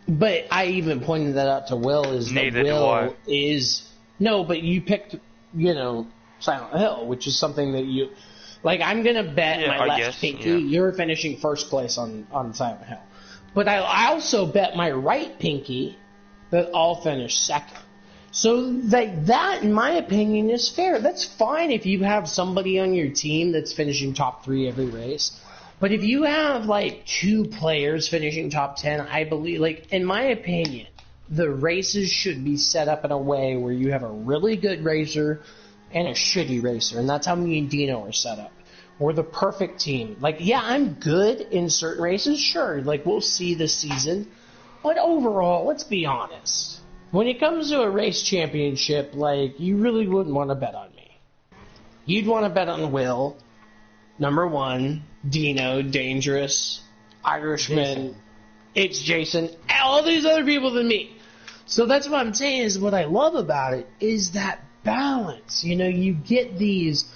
But I even pointed that out to Will. But you picked, Silent Hill, which is something that you, like. I'm gonna bet my left pinky. You're finishing first place on Silent Hill, but I also bet my right pinky that I'll finish second. So that, in my opinion, is fair. That's fine if you have somebody on your team that's finishing top 3 every race. But if you have, like, 2 players finishing top 10, I believe, like, in my opinion, the races should be set up in a way where you have a really good racer and a shitty racer. And that's how me and Dino are set up. We're the perfect team. Like, yeah, I'm good in certain races, sure. Like, we'll see this season. But overall, let's be honest. When it comes to a race championship, like, you really wouldn't want to bet on me. You'd want to bet on Will, number one, Dino, Dangerous, Irishman, It's Jason, all these other people than me. So that's what I'm saying is what I love about it is that balance. You get these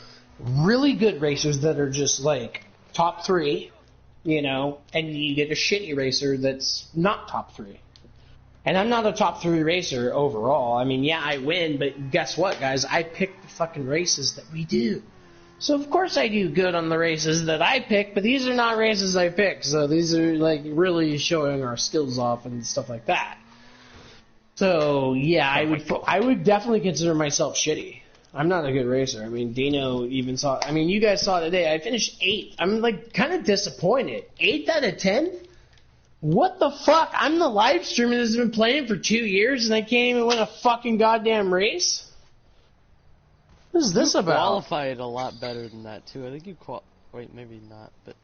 really good racers that are just, like, top 3, and you get a shitty racer that's not top 3. And I'm not a top 3 racer overall. I mean, yeah, I win, but guess what, guys? I pick the fucking races that we do. So, of course, I do good on the races that I pick, but these are not races I pick. So these are, like, really showing our skills off and stuff like that. So, yeah, I would definitely consider myself shitty. I'm not a good racer. I mean, Dino even saw... I mean, you guys saw today. I finished 8th. I'm, like, kind of disappointed. 8th out of 10? What the fuck? I'm the live streamer that's been playing for 2 years and I can't even win a fucking goddamn race? What is this about? You qualified a lot better than that, too. I think you Wait, maybe not. But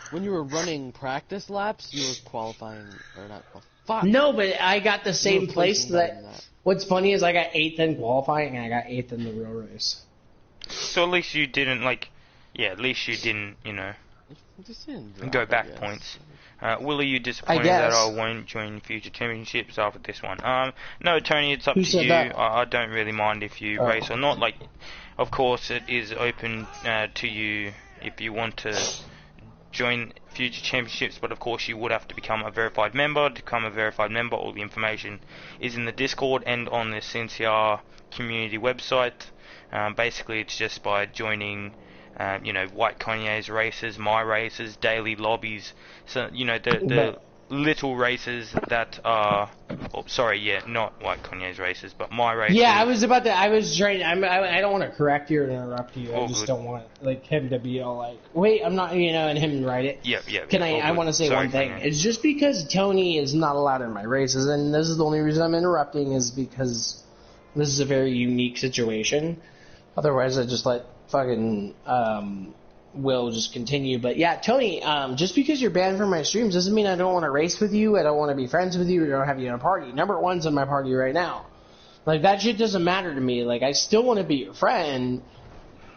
when you were running practice laps, you were qualifying or not? Fuck. No, but I got the same place that. What's funny is I got 8th in qualifying and I got 8th in the real race. So at least you didn't at least you didn't, go back points. Will, are you disappointed that I won't join future championships after this one? No, Tony, it's up to you. I don't really mind if you race or not. Of course, it is open to you if you want to join future championships, but of course you would have to become a verified member. To become a verified member, all the information is in the Discord and on the CNCR community website. Basically, it's just by joining, White Kanye's races, my races, daily lobbies. So, the little races that are... Oh, sorry, not White Kanye's races, but my races. Yeah, I was trying... I don't want to correct you or interrupt you. I just don't want, him to be all wait, I'm not, and him to write it. Yeah. I want to say one thing. It's just because Tony is not allowed in my races, and this is the only reason I'm interrupting, is because this is a very unique situation. Otherwise, I'd just let fucking Will just continue. But yeah, Tony, just because you're banned from my streams doesn't mean I don't want to race with you, I don't want to be friends with you, or don't have you in a party. Number 1's in my party right now. That shit doesn't matter to me. I still want to be your friend.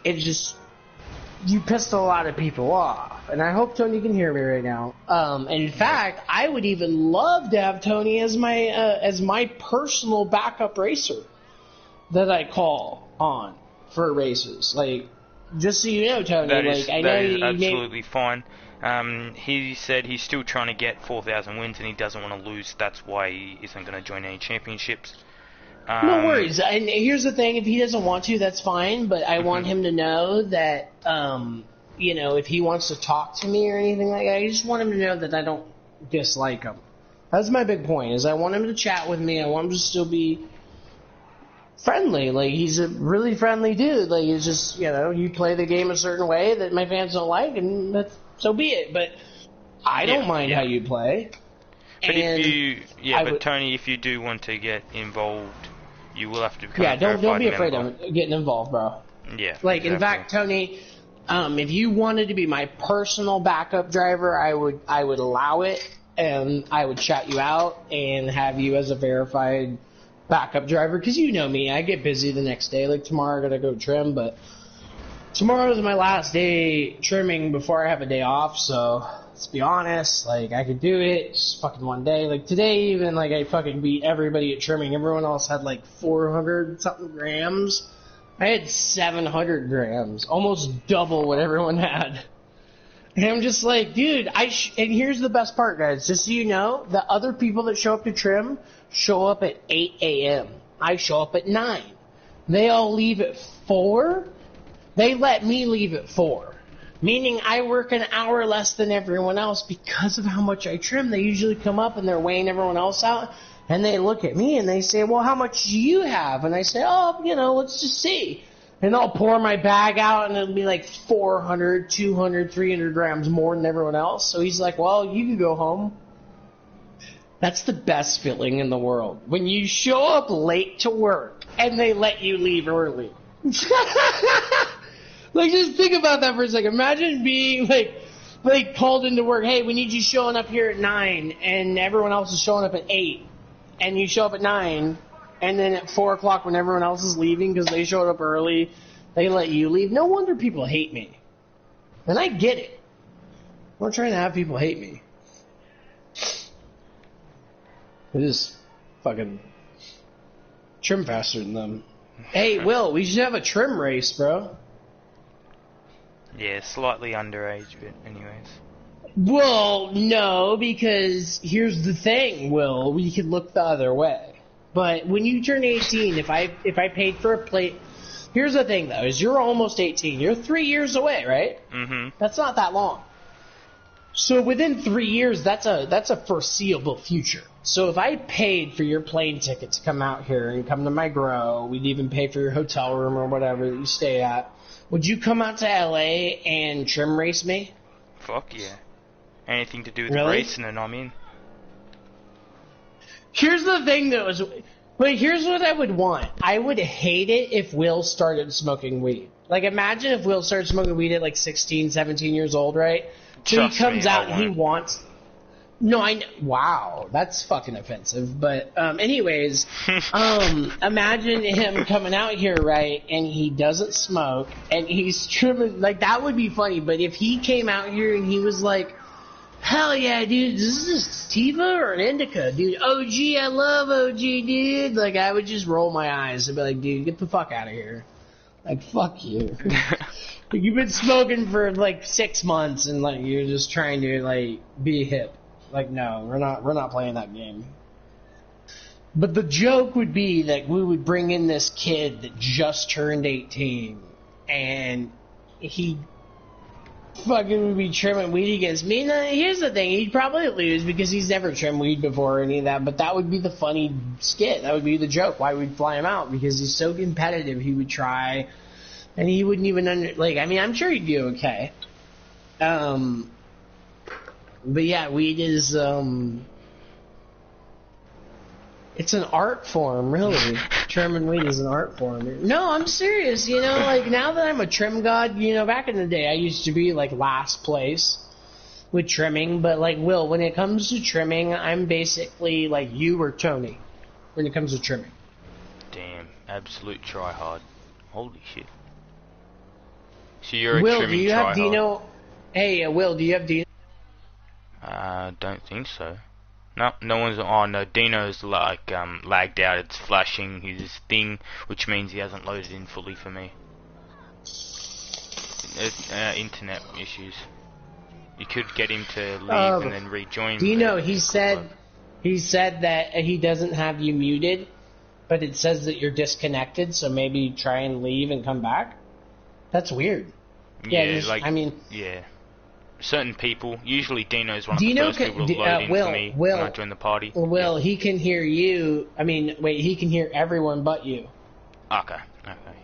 It's just, you pissed a lot of people off. And I hope Tony can hear me right now. In fact, I would even love to have Tony as my personal backup racer that I call on for races. Just so you know, Tony, that is absolutely fine. He said he's still trying to get 4,000 wins and he doesn't want to lose. That's why he isn't going to join any championships. No worries. And here's the thing: if he doesn't want to, that's fine. But I want him to know that, if he wants to talk to me or anything like that, I just want him to know that I don't dislike him. That's my big point. Is I want him to chat with me. I want him to still be friendly. He's a really friendly dude. It's just, you play the game a certain way that my fans don't like, and so be it. But I don't mind how you play. But Tony, if you do want to get involved, you will have to become a verified don't be afraid of getting involved, bro. Yeah. Exactly. In fact, Tony, if you wanted to be my personal backup driver, I would allow it, and I would shout you out and have you as a verified backup driver, because you know me, I get busy the next day. Tomorrow I gotta go trim, but tomorrow is my last day trimming before I have a day off, so let's be honest, I could do it just fucking one day. Today even, I fucking beat everybody at trimming. Everyone else had 400 something grams. I had 700 grams, almost double what everyone had. And I'm just dude, and here's the best part, guys, just so you know, the other people that show up to trim show up at 8 a.m. I show up at 9. They all leave at 4. They let me leave at 4. Meaning I work an hour less than everyone else because of how much I trim. They usually come up and they're weighing everyone else out. And they look at me and they say, well, how much do you have? And I say, let's just see. And I'll pour my bag out and it'll be 400, 200, 300 grams more than everyone else. So he's like, well, you can go home. That's the best feeling in the world. When you show up late to work and they let you leave early. Just think about that for a second. Imagine being called into work. Hey, we need you showing up here at 9, and everyone else is showing up at 8, and you show up at 9, and then at 4 o'clock when everyone else is leaving because they showed up early, they let you leave. No wonder people hate me, and I get it. I'm not trying to have people hate me. I just fucking trim faster than them. Hey, Will, we should have a trim race, bro. Yeah, slightly underage, but anyways. Well, no, because here's the thing, Will. We could look the other way. But when you turn 18, if I paid for a plate... Here's the thing, though, is you're almost 18. You're 3 years away, right? Mm-hmm. That's not that long. So within 3 years, that's a foreseeable future. So if I paid for your plane ticket to come out here and come to my grow, we'd even pay for your hotel room or whatever that you stay at, would you come out to LA and trim race me? Fuck yeah. Anything to do with racing and I'm in. Here's the thing though, but here's what I would want. I would hate it if Will started smoking weed. Like, imagine if Will started smoking weed at, like, 16, 17 years old, right? So Trust he comes me, out and he wants... No, wow, that's fucking offensive. But, anyways, imagine him coming out here, right, and he doesn't smoke, and he's trimming, like, that would be funny. But if he came out here and he was like, hell yeah, dude, is this a sativa or an indica? Dude, OG, I love OG, dude. Like, I would just roll my eyes and be like, dude, get the fuck out of here. Like, fuck you. You've been smoking for, like, 6 months, and, like, you're just trying to, like, be hip. Like, no, we're not playing that game. But the joke would be that we would bring in this kid that just turned 18, and he fucking would be trimming weed against me. Now, here's the thing, he'd probably lose because he's never trimmed weed before or any of that, but that would be the funny skit. That would be the joke, why we'd fly him out, because he's so competitive, he would try, and he wouldn't even I'm sure he'd do okay. But yeah, weed is, it's an art form, really. Trimming weed is an art form. No, I'm serious, like, now that I'm a trim god, back in the day, I used to be, like, last place with trimming, but, like, Will, when it comes to trimming, I'm basically, like, you or Tony, when it comes to trimming. Damn, absolute tryhard. Holy shit. So you're a Will, trimming do you have tryhard. Dino? Hey, Will, do you have Dino? Don't think so. No one's. Oh no, Dino's like lagged out. It's flashing his thing, which means he hasn't loaded in fully for me. Internet issues. You could get him to leave and then rejoin. Dino, he said that he doesn't have you muted, but it says that you're disconnected. So maybe try and leave and come back. That's weird. Yeah, yeah. Certain people, usually Dino's one of the first people to load in for me when I join the party. Will, he can hear you. He can hear everyone but you. Okay.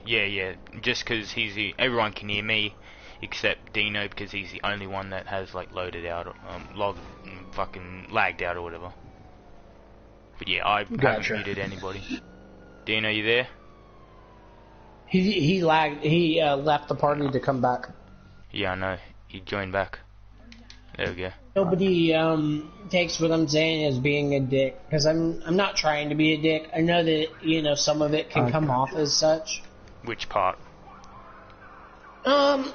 Yeah. Just because everyone can hear me, except Dino, because he's the only one that has like loaded out, fucking lagged out or whatever. But yeah, I haven't muted anybody. Dino, you there? He lagged. He left the party to come back. Yeah, I know. He joined back. There we go. Nobody takes what I'm saying as being a dick, because I'm not trying to be a dick. I know that some of it can come off as such. Which part? Here's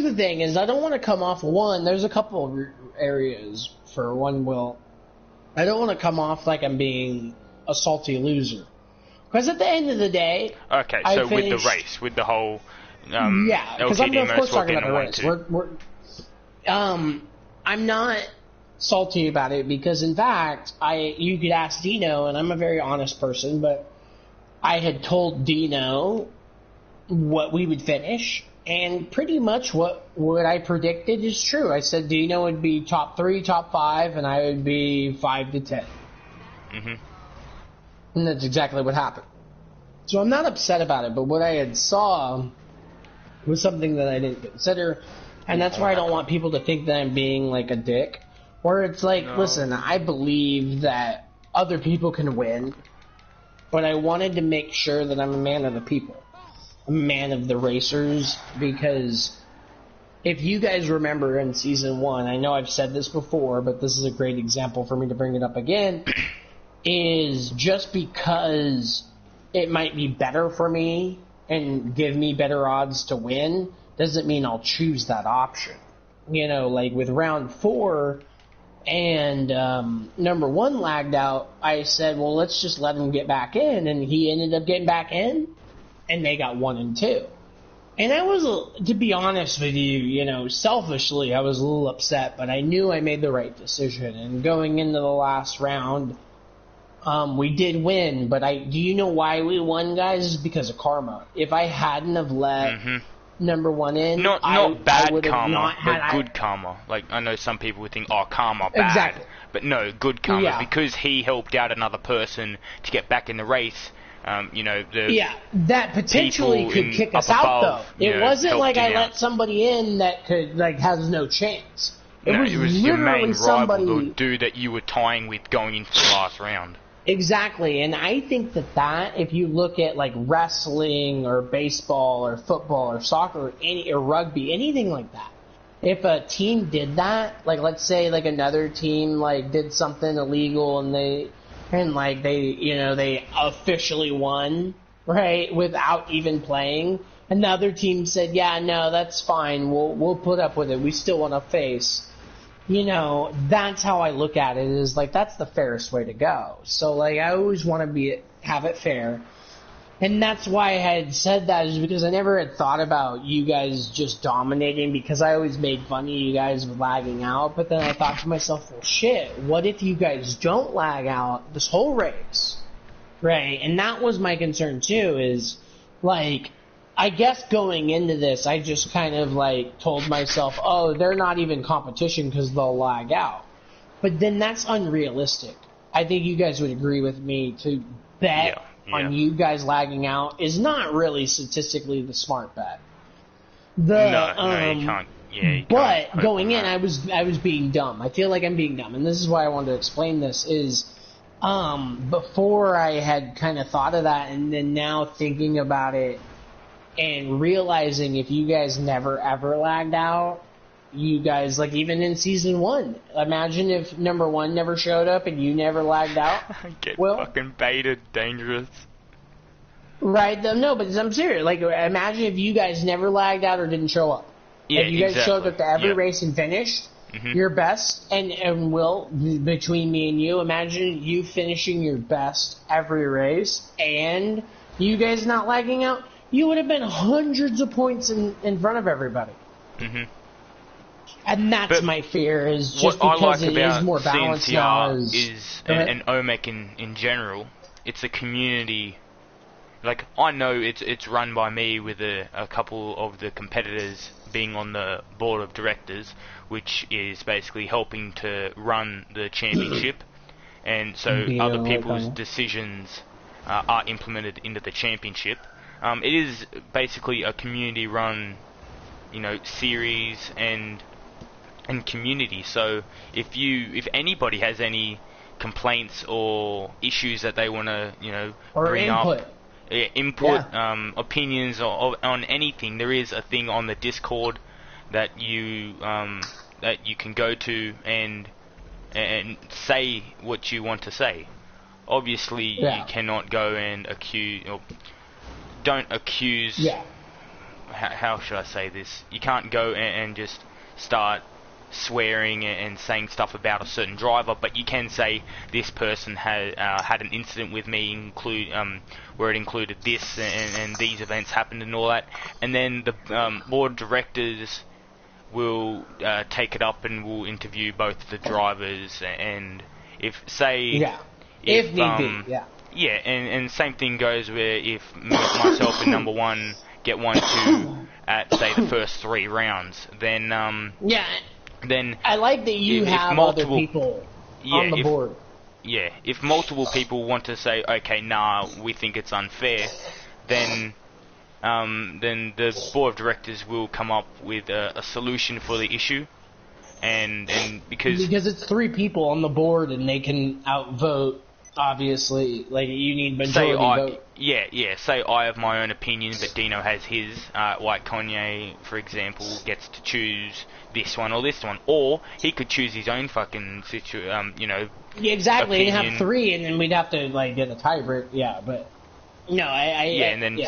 the thing: is I don't want to come off one. There's a couple of areas for one. Will I don't want to come off like I'm being a salty loser, because at the end of the day, okay. So with the race, with the whole. Yeah, because I'm of course talking about the race. I'm not salty about it because, in fact, you could ask Dino, and I'm a very honest person, but I had told Dino what we would finish, and pretty much what I predicted is true. I said Dino would be top 3, top 5, and I would be 5 to 10. Mm-hmm. And that's exactly what happened. So I'm not upset about it, but what I had saw was something that I didn't consider, and that's why I don't want people to think that I'm being like a dick. Where it's like, listen, I believe that other people can win, but I wanted to make sure that I'm a man of the people. I'm a man of the racers, because if you guys remember in Season 1, I know I've said this before, but this is a great example for me to bring it up again, is just because it might be better for me and give me better odds to win, doesn't mean I'll choose that option. Like with round 4 and number 1 lagged out, I said, well, let's just let him get back in, and he ended up getting back in, and they got 1 and 2. And I was, to be honest with you, selfishly, I was a little upset, but I knew I made the right decision. And going into the last round, we did win, but do you know why we won, guys? It's because of karma. If I hadn't have let number 1 in, not bad karma, but good karma. Like, I know some people would think, karma bad. Exactly. But no, good karma, because he helped out another person to get back in the race. That potentially could kick us out, though. It wasn't like I let somebody in that could, has no chance. It was your main rival, the dude that you were tying with going into the last round. Exactly, and I think that if you look at like wrestling or baseball or football or soccer or rugby, anything like that, if a team did that, like let's say like another team like did something illegal and they officially won, right, without even playing, another team said, yeah, no, that's fine, we'll put up with it, we still want to face. That's how I look at it, is like that's the fairest way to go. So like I always want to have it fair. And that's why I had said that, is because I never had thought about you guys just dominating, because I always made fun of you guys with lagging out. But then I thought to myself, well, shit, what if you guys don't lag out this whole race? Right? And that was my concern too, is like, I guess going into this, I just kind of like told myself, oh, they're not even competition because they'll lag out. But then that's unrealistic. I think you guys would agree with me, to bet on you guys lagging out is not really statistically the smart bet. No, you can't. Yeah, you but can't going in, I was being dumb. I feel like I'm being dumb, and this is why I wanted to explain this. Is before I had kind of thought of that, and then now thinking about it and realizing if you guys never ever lagged out, you guys, like even in season 1, imagine if number 1 never showed up and you never lagged out. Get fucking baited, dangerous. Right? No, but I'm serious. Like, imagine if you guys never lagged out or didn't show up. Yeah, if you guys showed up to every race and finished your best, and Will, between me and you, imagine you finishing your best every race and you guys not lagging out. You would have been hundreds of points in front of everybody. Mm-hmm. And that's my fear, is just because it is more balanced now. And O-MEC in general, it's a community. Like, I know it's run by me with a couple of the competitors being on the board of directors, which is basically helping to run the championship. And so other people's decisions are implemented into the championship. It is basically a community-run, series and community. So if anybody has any complaints or issues that they want to, bring up, opinions on anything, there is a thing on the Discord that you can go to and say what you want to say. Obviously, you cannot go and accuse. Don't accuse. How should I say this? You can't go and just start swearing and saying stuff about a certain driver, but you can say this person had an incident with me, where it included this and these events happened and all that, and then the board of directors will take it up and will interview both the drivers, and if need be. Yeah, and same thing goes where if myself and number 1 get 1-2 at, say, the first 3 rounds, then then I like that you have other people on the board. Yeah, if multiple people want to say, okay, nah, we think it's unfair, then the board of directors will come up with a solution for the issue, and because it's 3 people on the board and they can outvote. Obviously, like, you need majority vote. Yeah, say I have my own opinion, but Dino has his. Like Kanye, for example, gets to choose this one or this one. Or he could choose his own fucking Yeah, exactly, opinion. And have 3, and then we'd have to, like, get a tiebreak. Yeah, but... No, and then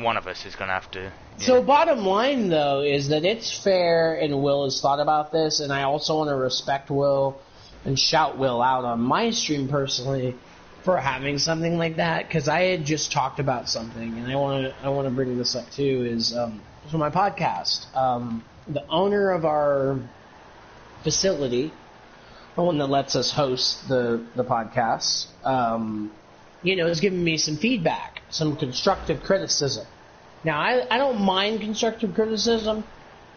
one of us is going to have to... So bottom line, though, is that it's fair, and Will has thought about this, and I also want to respect Will and shout Will out on my stream personally for having something like that, because I had just talked about something, and I want to bring this up too, is for my podcast. The owner of our facility, the one that lets us host the podcast, has given me some feedback, some constructive criticism. Now, I don't mind constructive criticism,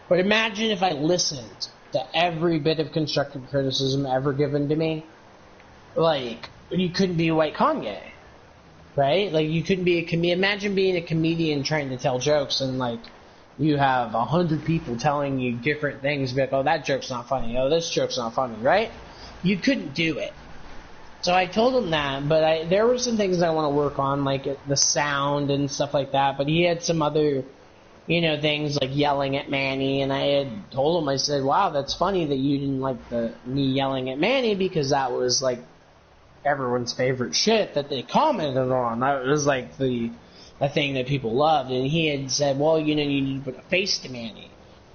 but imagine if I listened to every bit of constructive criticism ever given to me. Like, you couldn't be White Kanye, right? Like, you couldn't be imagine being a comedian trying to tell jokes, and, like, you have 100 people telling you different things, like, oh, that joke's not funny, oh, this joke's not funny, right? You couldn't do it. So I told him that, but there were some things I want to work on, like the sound and stuff like that. But he had some other, things like yelling at Manny, and I had told him, I said, wow, that's funny that you didn't like me yelling at Manny, because that was like everyone's favorite shit that they commented on. That was like the thing that people loved. And he had said, well, you need to put a face to Manny.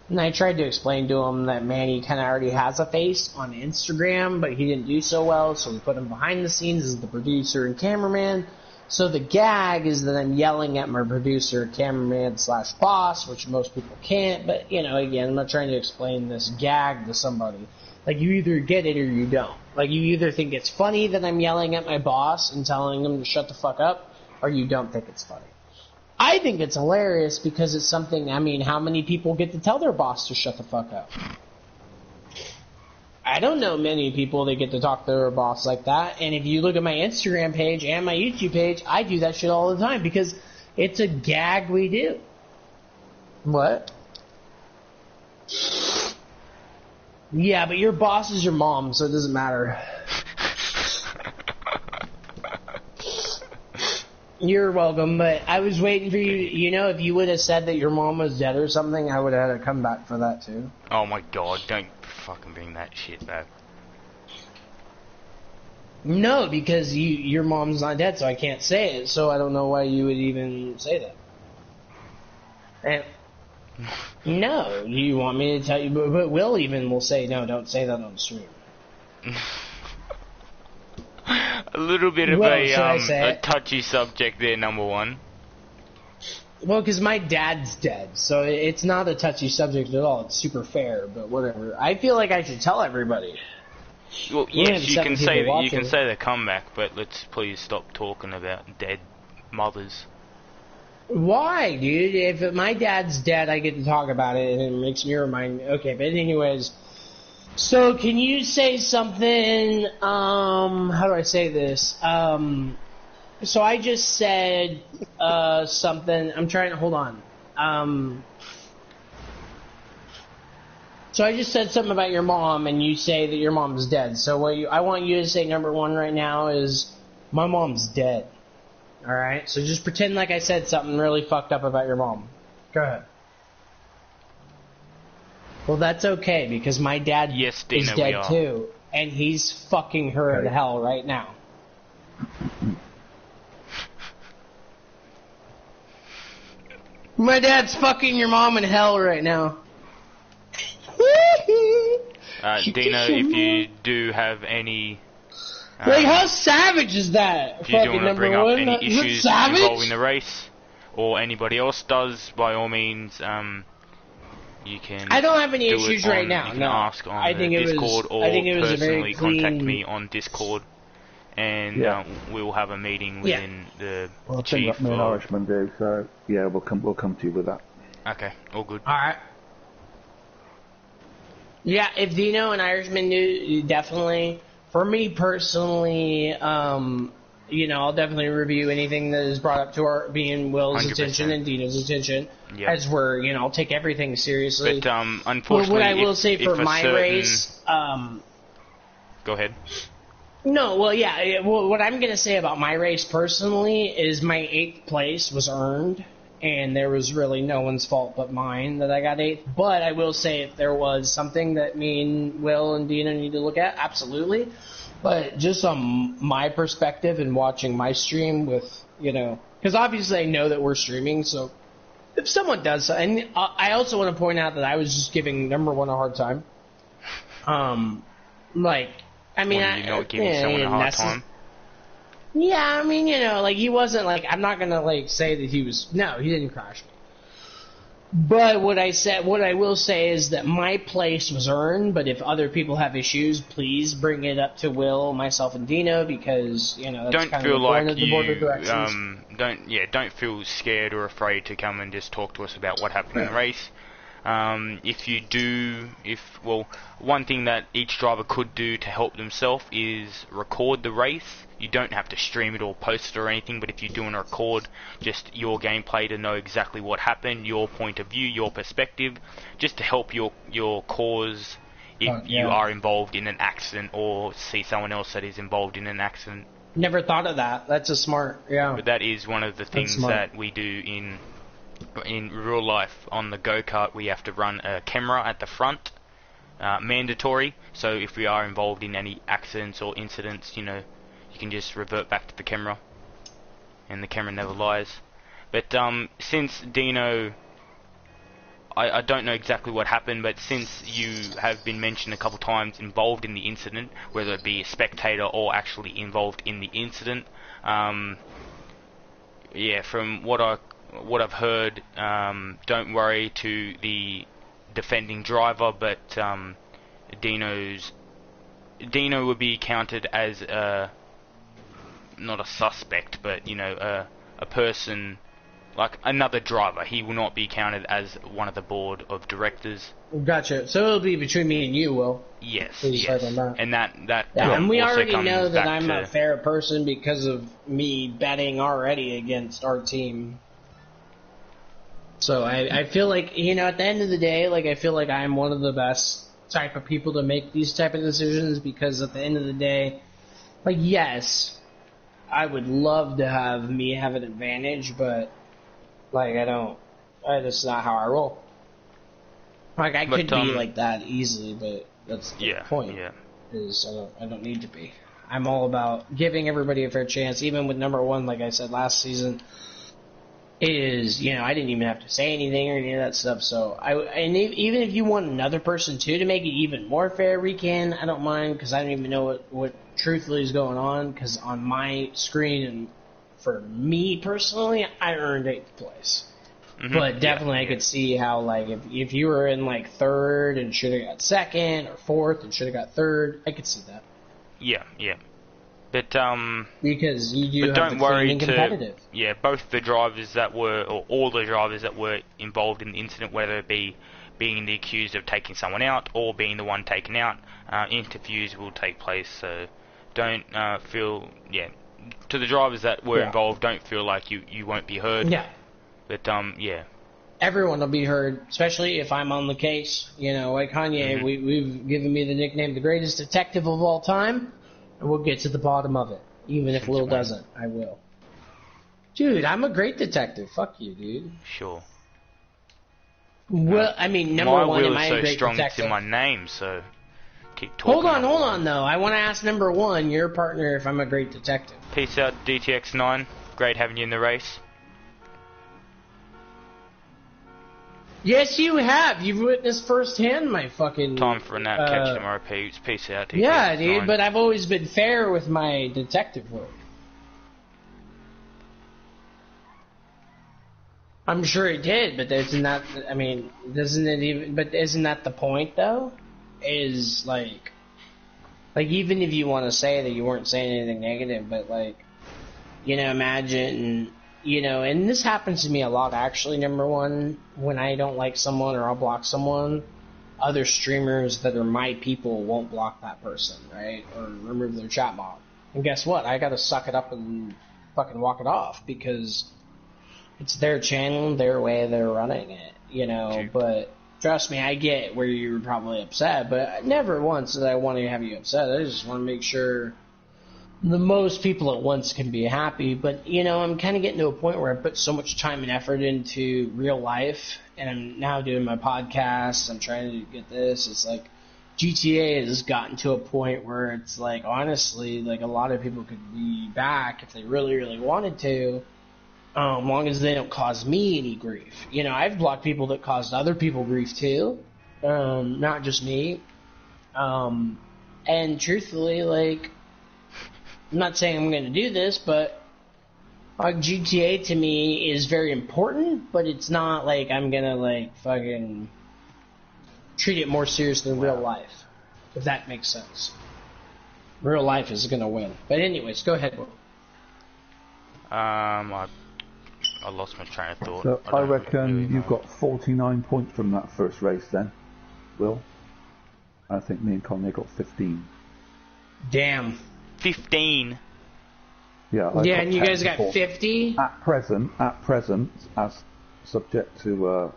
And I tried to explain to him that Manny kind of already has a face on Instagram, but he didn't do so well, so we put him behind the scenes as the producer and cameraman. So the gag is that I'm yelling at my producer, cameraman / boss, which most people can't. But, again, I'm not trying to explain this gag to somebody. Like, you either get it or you don't. Like, you either think it's funny that I'm yelling at my boss and telling him to shut the fuck up, or you don't think it's funny. I think it's hilarious because it's something, how many people get to tell their boss to shut the fuck up? I don't know many people that get to talk to their boss like that. And if you look at my Instagram page and my YouTube page, I do that shit all the time because it's a gag we do. What? Yeah, but your boss is your mom, so it doesn't matter. You're welcome, but I was waiting for you. If you would have said that your mom was dead or something, I would have had a comeback for that too. Oh my god, don't fucking bring that shit back. No, because your mom's not dead, so I can't say it, so I don't know why you would even say that. And no, you want me to tell you, but Will even will say, no, don't say that on stream. A little bit of a touchy subject there, number one. Well, because my dad's dead, so it's not a touchy subject at all. It's super fair, but whatever. I feel like I should tell everybody. Well, yes, you can say the comeback, but let's please stop talking about dead mothers. Why, dude? If my dad's dead, I get to talk about it, and it makes me remind. Okay, but anyways. So, can you say something, how do I say this? So I just said, something, I'm trying to, hold on. So I just said something about your mom, and you say that your mom's dead. So I want you to say number one right now is, my mom's dead. Alright? So just pretend like I said something really fucked up about your mom. Go ahead. Well, that's okay, because my dad is dead too, and he's fucking her to hell right now. My dad's fucking your mom in hell right now. Dino, if you do have any... how savage is that? If you do want to bring up any issues involving the race, or anybody else does, by all means... you can. I don't have any issues right now. You can ask on Discord or personally contact me on Discord, and we'll have a meeting within the chief. What me and Irishman do, so yeah, we'll come to you with that. Okay, all good. All right. Yeah, if Dino and Irishman do, definitely. For me personally, I'll definitely review anything that is brought up to being Will's 100%. Attention and Dino's attention. Yep. As we're, I'll take everything seriously. But, unfortunately, what I will say for my race... Go ahead. No, well, yeah. Well, what I'm going to say about my race personally is my 8th place was earned, and there was really no one's fault but mine that I got 8th. But I will say if there was something that me and Will and Dino need to look at, absolutely. But just on my perspective and watching my stream with, because obviously I know that we're streaming, so if someone does, and I also want to point out that I was just giving number one a hard time. You're not giving someone a hard time? Yeah, he wasn't I'm not going to say that he didn't crash me. But what I will say is that my place was earned, but if other people have issues, please bring it up to Will, myself, and Dino, because, that's don't kind feel of like the board of directions. Don't feel scared or afraid to come and just talk to us about what happened in the race. One thing that each driver could do to help themselves is record the race. You don't have to stream it or post it or anything, but if you do want to record just your gameplay to know exactly what happened, your point of view, your perspective, just to help your cause if you are involved in an accident or see someone else that is involved in an accident. Never thought of that. That's a smart, But that is one of the things that we do in real life. On the go-kart, we have to run a camera at the front, mandatory. So if we are involved in any accidents or incidents, you can just revert back to the camera, and the camera never lies. But since Dino, I don't know exactly what happened, but since you have been mentioned a couple times involved in the incident, whether it be a spectator or actually involved in the incident, from what I've heard, don't worry to the defending driver, but Dino would be counted as not a suspect, but a person. Like another driver, he will not be counted as one of the board of directors. Gotcha. So it'll be between me and you, Will. Yes. And that and we already know that I'm a fair person because of me betting already against our team. So I feel like, at the end of the day, like I feel like I'm one of the best type of people to make these type of decisions, because at the end of the day, like, yes, I would love to have me have an advantage, but like, that's not how I roll. Like, I could be like that easily, but that's the point. Yeah. Is I don't need to be. I'm all about giving everybody a fair chance, even with number one, like I said last season, I didn't even have to say anything or any of that stuff, so even if you want another person too to make it even more fair, we can. I don't mind, because I don't even know what truthfully is going on, because on my screen, and for me personally, I earned 8th place. Mm-hmm. But definitely I could see how, like, if you were in, like, 3rd and should have got 2nd, or 4th and should have got 3rd, I could see that. Yeah. But, because you do have to clean and competitive. Yeah, both the drivers that were, or all the drivers that were involved in the incident, whether it be being the accused of taking someone out or being the one taken out, interviews will take place, so don't feel, to the drivers that were involved, don't feel like you won't be heard. Yeah. But, everyone will be heard, especially if I'm on the case. Like Kanye, we've given me the nickname the greatest detective of all time, and we'll get to the bottom of it. Even if Lil doesn't, I will. Dude, I'm a great detective. Fuck you, dude. Sure. Well, I mean, number one, am I a great strong, detective? It's in my name, so keep talking. Hold on, though. I want to ask number one, your partner, if I'm a great detective. Peace out, DTX9. Great having you in the race. Yes, you have. You've witnessed firsthand my fucking... Time for a nap, catch tomorrow, Peeps. Peace out, DTX9. Yeah, dude, but I've always been fair with my detective work. I'm sure it did, but isn't that the point, though? Is, like, even if you want to say that you weren't saying anything negative, but, like, imagine... and this happens to me a lot, actually, number one, when I don't like someone or I'll block someone, other streamers that are my people won't block that person, right? Or remove their chat mob. And guess what? I gotta suck it up and fucking walk it off, because it's their channel, their way they're running it, but trust me, I get where you're probably upset, but never once did I want to have you upset. I just want to make sure the most people at once can be happy, but, I'm kind of getting to a point where I put so much time and effort into real life, and I'm now doing my podcast, I'm trying to get this, it's like, GTA has gotten to a point where it's like, honestly, like, a lot of people could be back if they really, really wanted to, as long as they don't cause me any grief. I've blocked people that caused other people grief too, not just me, and truthfully, like, I'm not saying I'm going to do this, but GTA to me is very important, but it's not like I'm going to, like, fucking treat it more serious than real life, if that makes sense. Real life is going to win. But anyways, go ahead, Will. I lost my train of thought. So I reckon you've got 49 points from that first race then, Will. I think me and Kanye got 15. Damn. 15. Yeah, and you guys got 50? At present, as subject to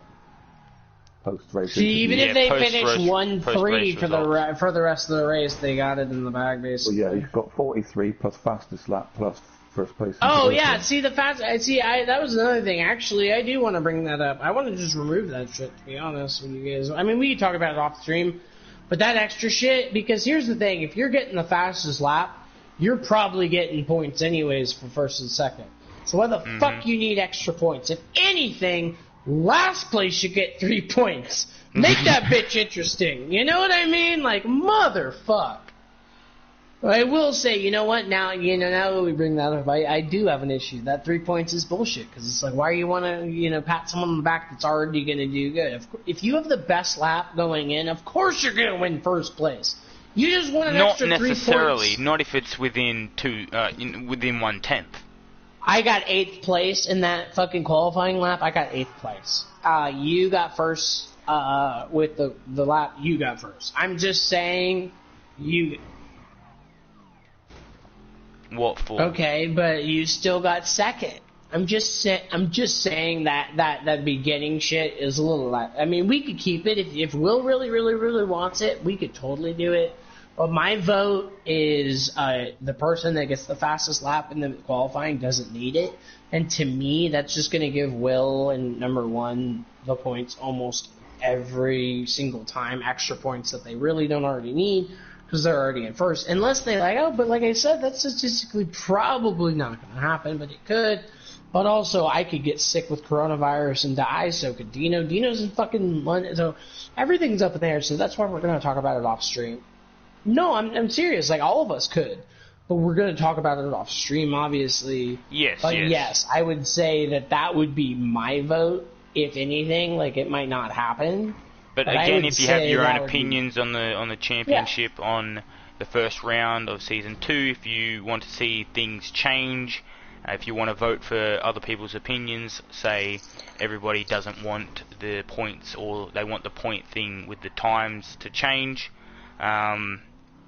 post-race. See, even if they finish 1-3 for the rest of the race, they got it in the bag, basically. Well, yeah, you've got 43 plus fastest lap plus first place. Oh yeah, see that was another thing. Actually, I do want to bring that up. I want to just remove that shit, to be honest with you guys. I mean, we can talk about it off stream, but that extra shit. Because here's the thing: if you're getting the fastest lap, you're probably getting points anyways for first and second. So why the fuck you need extra points? If anything, last place should get 3 points. Make that bitch interesting. You know what I mean? Like, motherfuck. I will say, you know what? Now that we bring that up, I do have an issue. That 3 points is bullshit. Because it's like, why you want to, pat someone on the back that's already going to do good? If you have the best lap going in, of course you're going to win first place. You just want an extra 3 points. Not necessarily. Not if it's within within 1/10. I got 8th place in that fucking qualifying lap. I got 8th place. You got first with the lap. You got first. I'm just saying you. What for? Okay, but you still got second. I'm just saying that beginning shit is a little. I mean, we could keep it if Will really wants it. We could totally do it. But my vote is the person that gets the fastest lap in the qualifying doesn't need it. And to me, that's just going to give Will and number 1 the points almost every single time, extra points that they really don't already need because they're already in first. Unless they but like I said, that's statistically probably not going to happen, but it could. But also, I could get sick with coronavirus and die, so could Dino. Dino's in fucking London, so everything's up in there. So that's why we're going to talk about it off stream. No, I'm serious. Like, all of us could. But we're going to talk about it off stream, obviously. Yes, but yes, I would say that would be my vote, if anything. Like, it might not happen. But again, if you have your own opinions on the championship, on the first round of Season 2, if you want to see things change, if you want to vote for other people's opinions, say everybody doesn't want the points or they want the point thing with the times to change,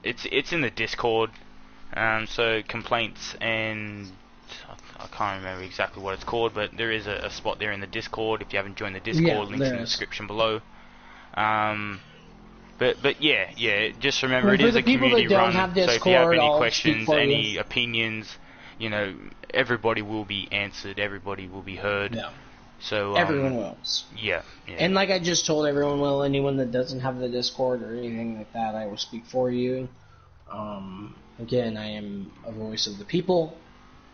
it's in the Discord, so complaints and I can't remember exactly what it's called, but there is a spot there in the Discord. If you haven't joined the Discord, links in the description below. But yeah, just remember it is a community run, so if you have any questions, any opinions, everybody will be answered, everybody will be heard. Yeah. So everyone will. Yeah. And like I just told everyone will, anyone that doesn't have the Discord or anything like that, I will speak for you. Again, I am a voice of the people.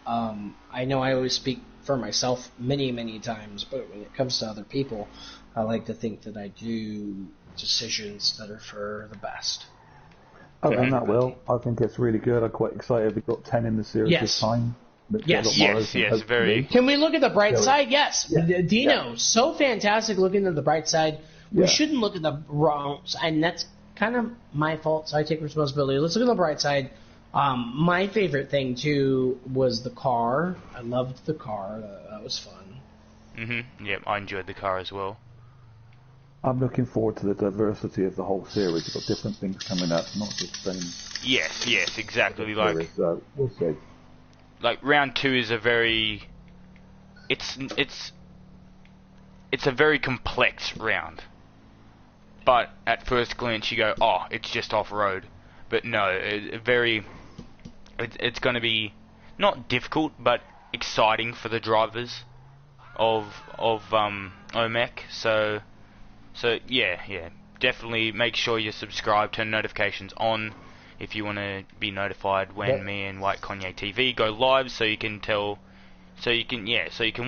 I know I always speak for myself many times, but when it comes to other people, I like to think that I do decisions that are for the best. Oh, and that will. I think it's really good. I'm quite excited. We've got 10 in the series this time. Yes, very. Can we look at the bright side? Yes. Dino, so fantastic looking at the bright side. We shouldn't look at the wrong side, and that's kind of my fault, so I take responsibility. Let's look at the bright side. My favorite thing, too, was the car. I loved the car. That was fun. Yep, I enjoyed the car as well. I'm looking forward to the diversity of the whole series. We've got different things coming up, not just the same. Yes, exactly. Like, we'll see. Like round 2 is a very, it's a very complex round. But at first glance you go, oh, it's just off-road. But no, it's going to be not difficult, but exciting for the drivers of O-MEC. So yeah, definitely make sure you subscribe, turn notifications on if you want to be notified when me and White Kanye TV go live, so you can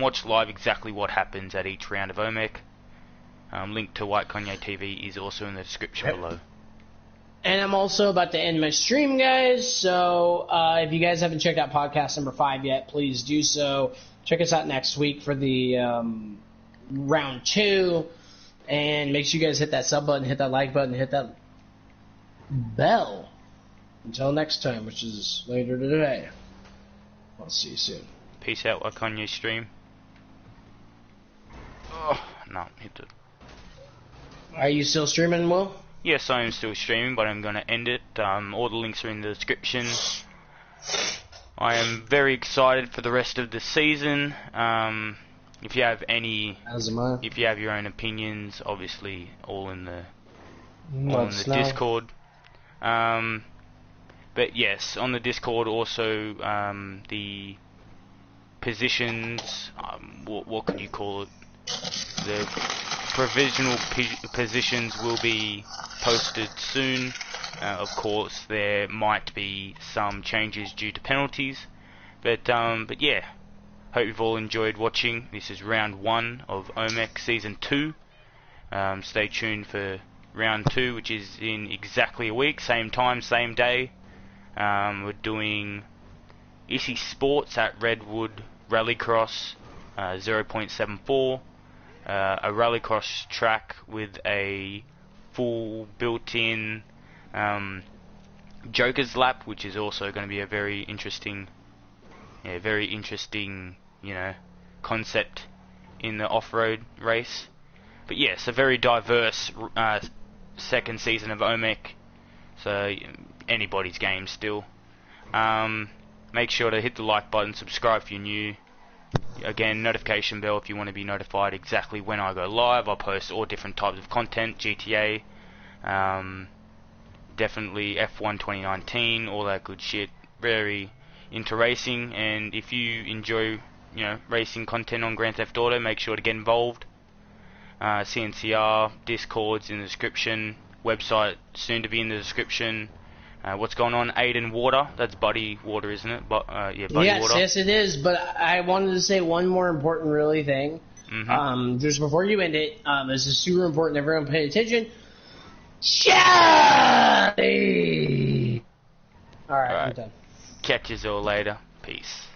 watch live exactly what happens at each round of O-MEC. Link to White Kanye TV is also in the description below. And I'm also about to end my stream, guys, so if you guys haven't checked out podcast number 5 yet, please do so. Check us out next week for the round 2, and make sure you guys hit that sub button, hit that like button, hit that bell. Until next time, which is later today. I'll see you soon. Peace out, White Kanye stream. Oh, no, hit it. Are you still streaming, Will? Yes, I am still streaming, but I'm going to end it. All the links are in the description. I am very excited for the rest of the season. if you have if you have your own opinions, obviously all in the Discord. But yes, on the Discord also the positions. What could you call it? The provisional positions will be posted soon. Of course, there might be some changes due to penalties, but yeah, hope you've all enjoyed watching. This is round 1 of O-MEC Season 2. Stay tuned for round 2, which is in exactly a week, same time, same day. We're doing Issy Sports at Redwood Rallycross 0.74. A rallycross track with a full built-in Joker's lap, which is also going to be a very interesting, concept in the off-road race. But yes, a very diverse second season of O-MEC, so anybody's game still. Make sure to hit the like button, subscribe if you're new. Again, notification bell if you want to be notified exactly when I go live. I post all different types of content, GTA, definitely F1 2019, all that good shit. Very into racing, and if you enjoy, racing content on Grand Theft Auto, make sure to get involved. CNCR, Discord's in the description, website soon to be in the description. What's going on? Aiden Water, that's Buddy Water, isn't it? Buddy Water. Yes, it is. But I wanted to say one more important, really thing. Mm-hmm. Just before you end it, this is super important. Everyone, pay attention. Shut. All right, I'm done. Catch you all later. Peace.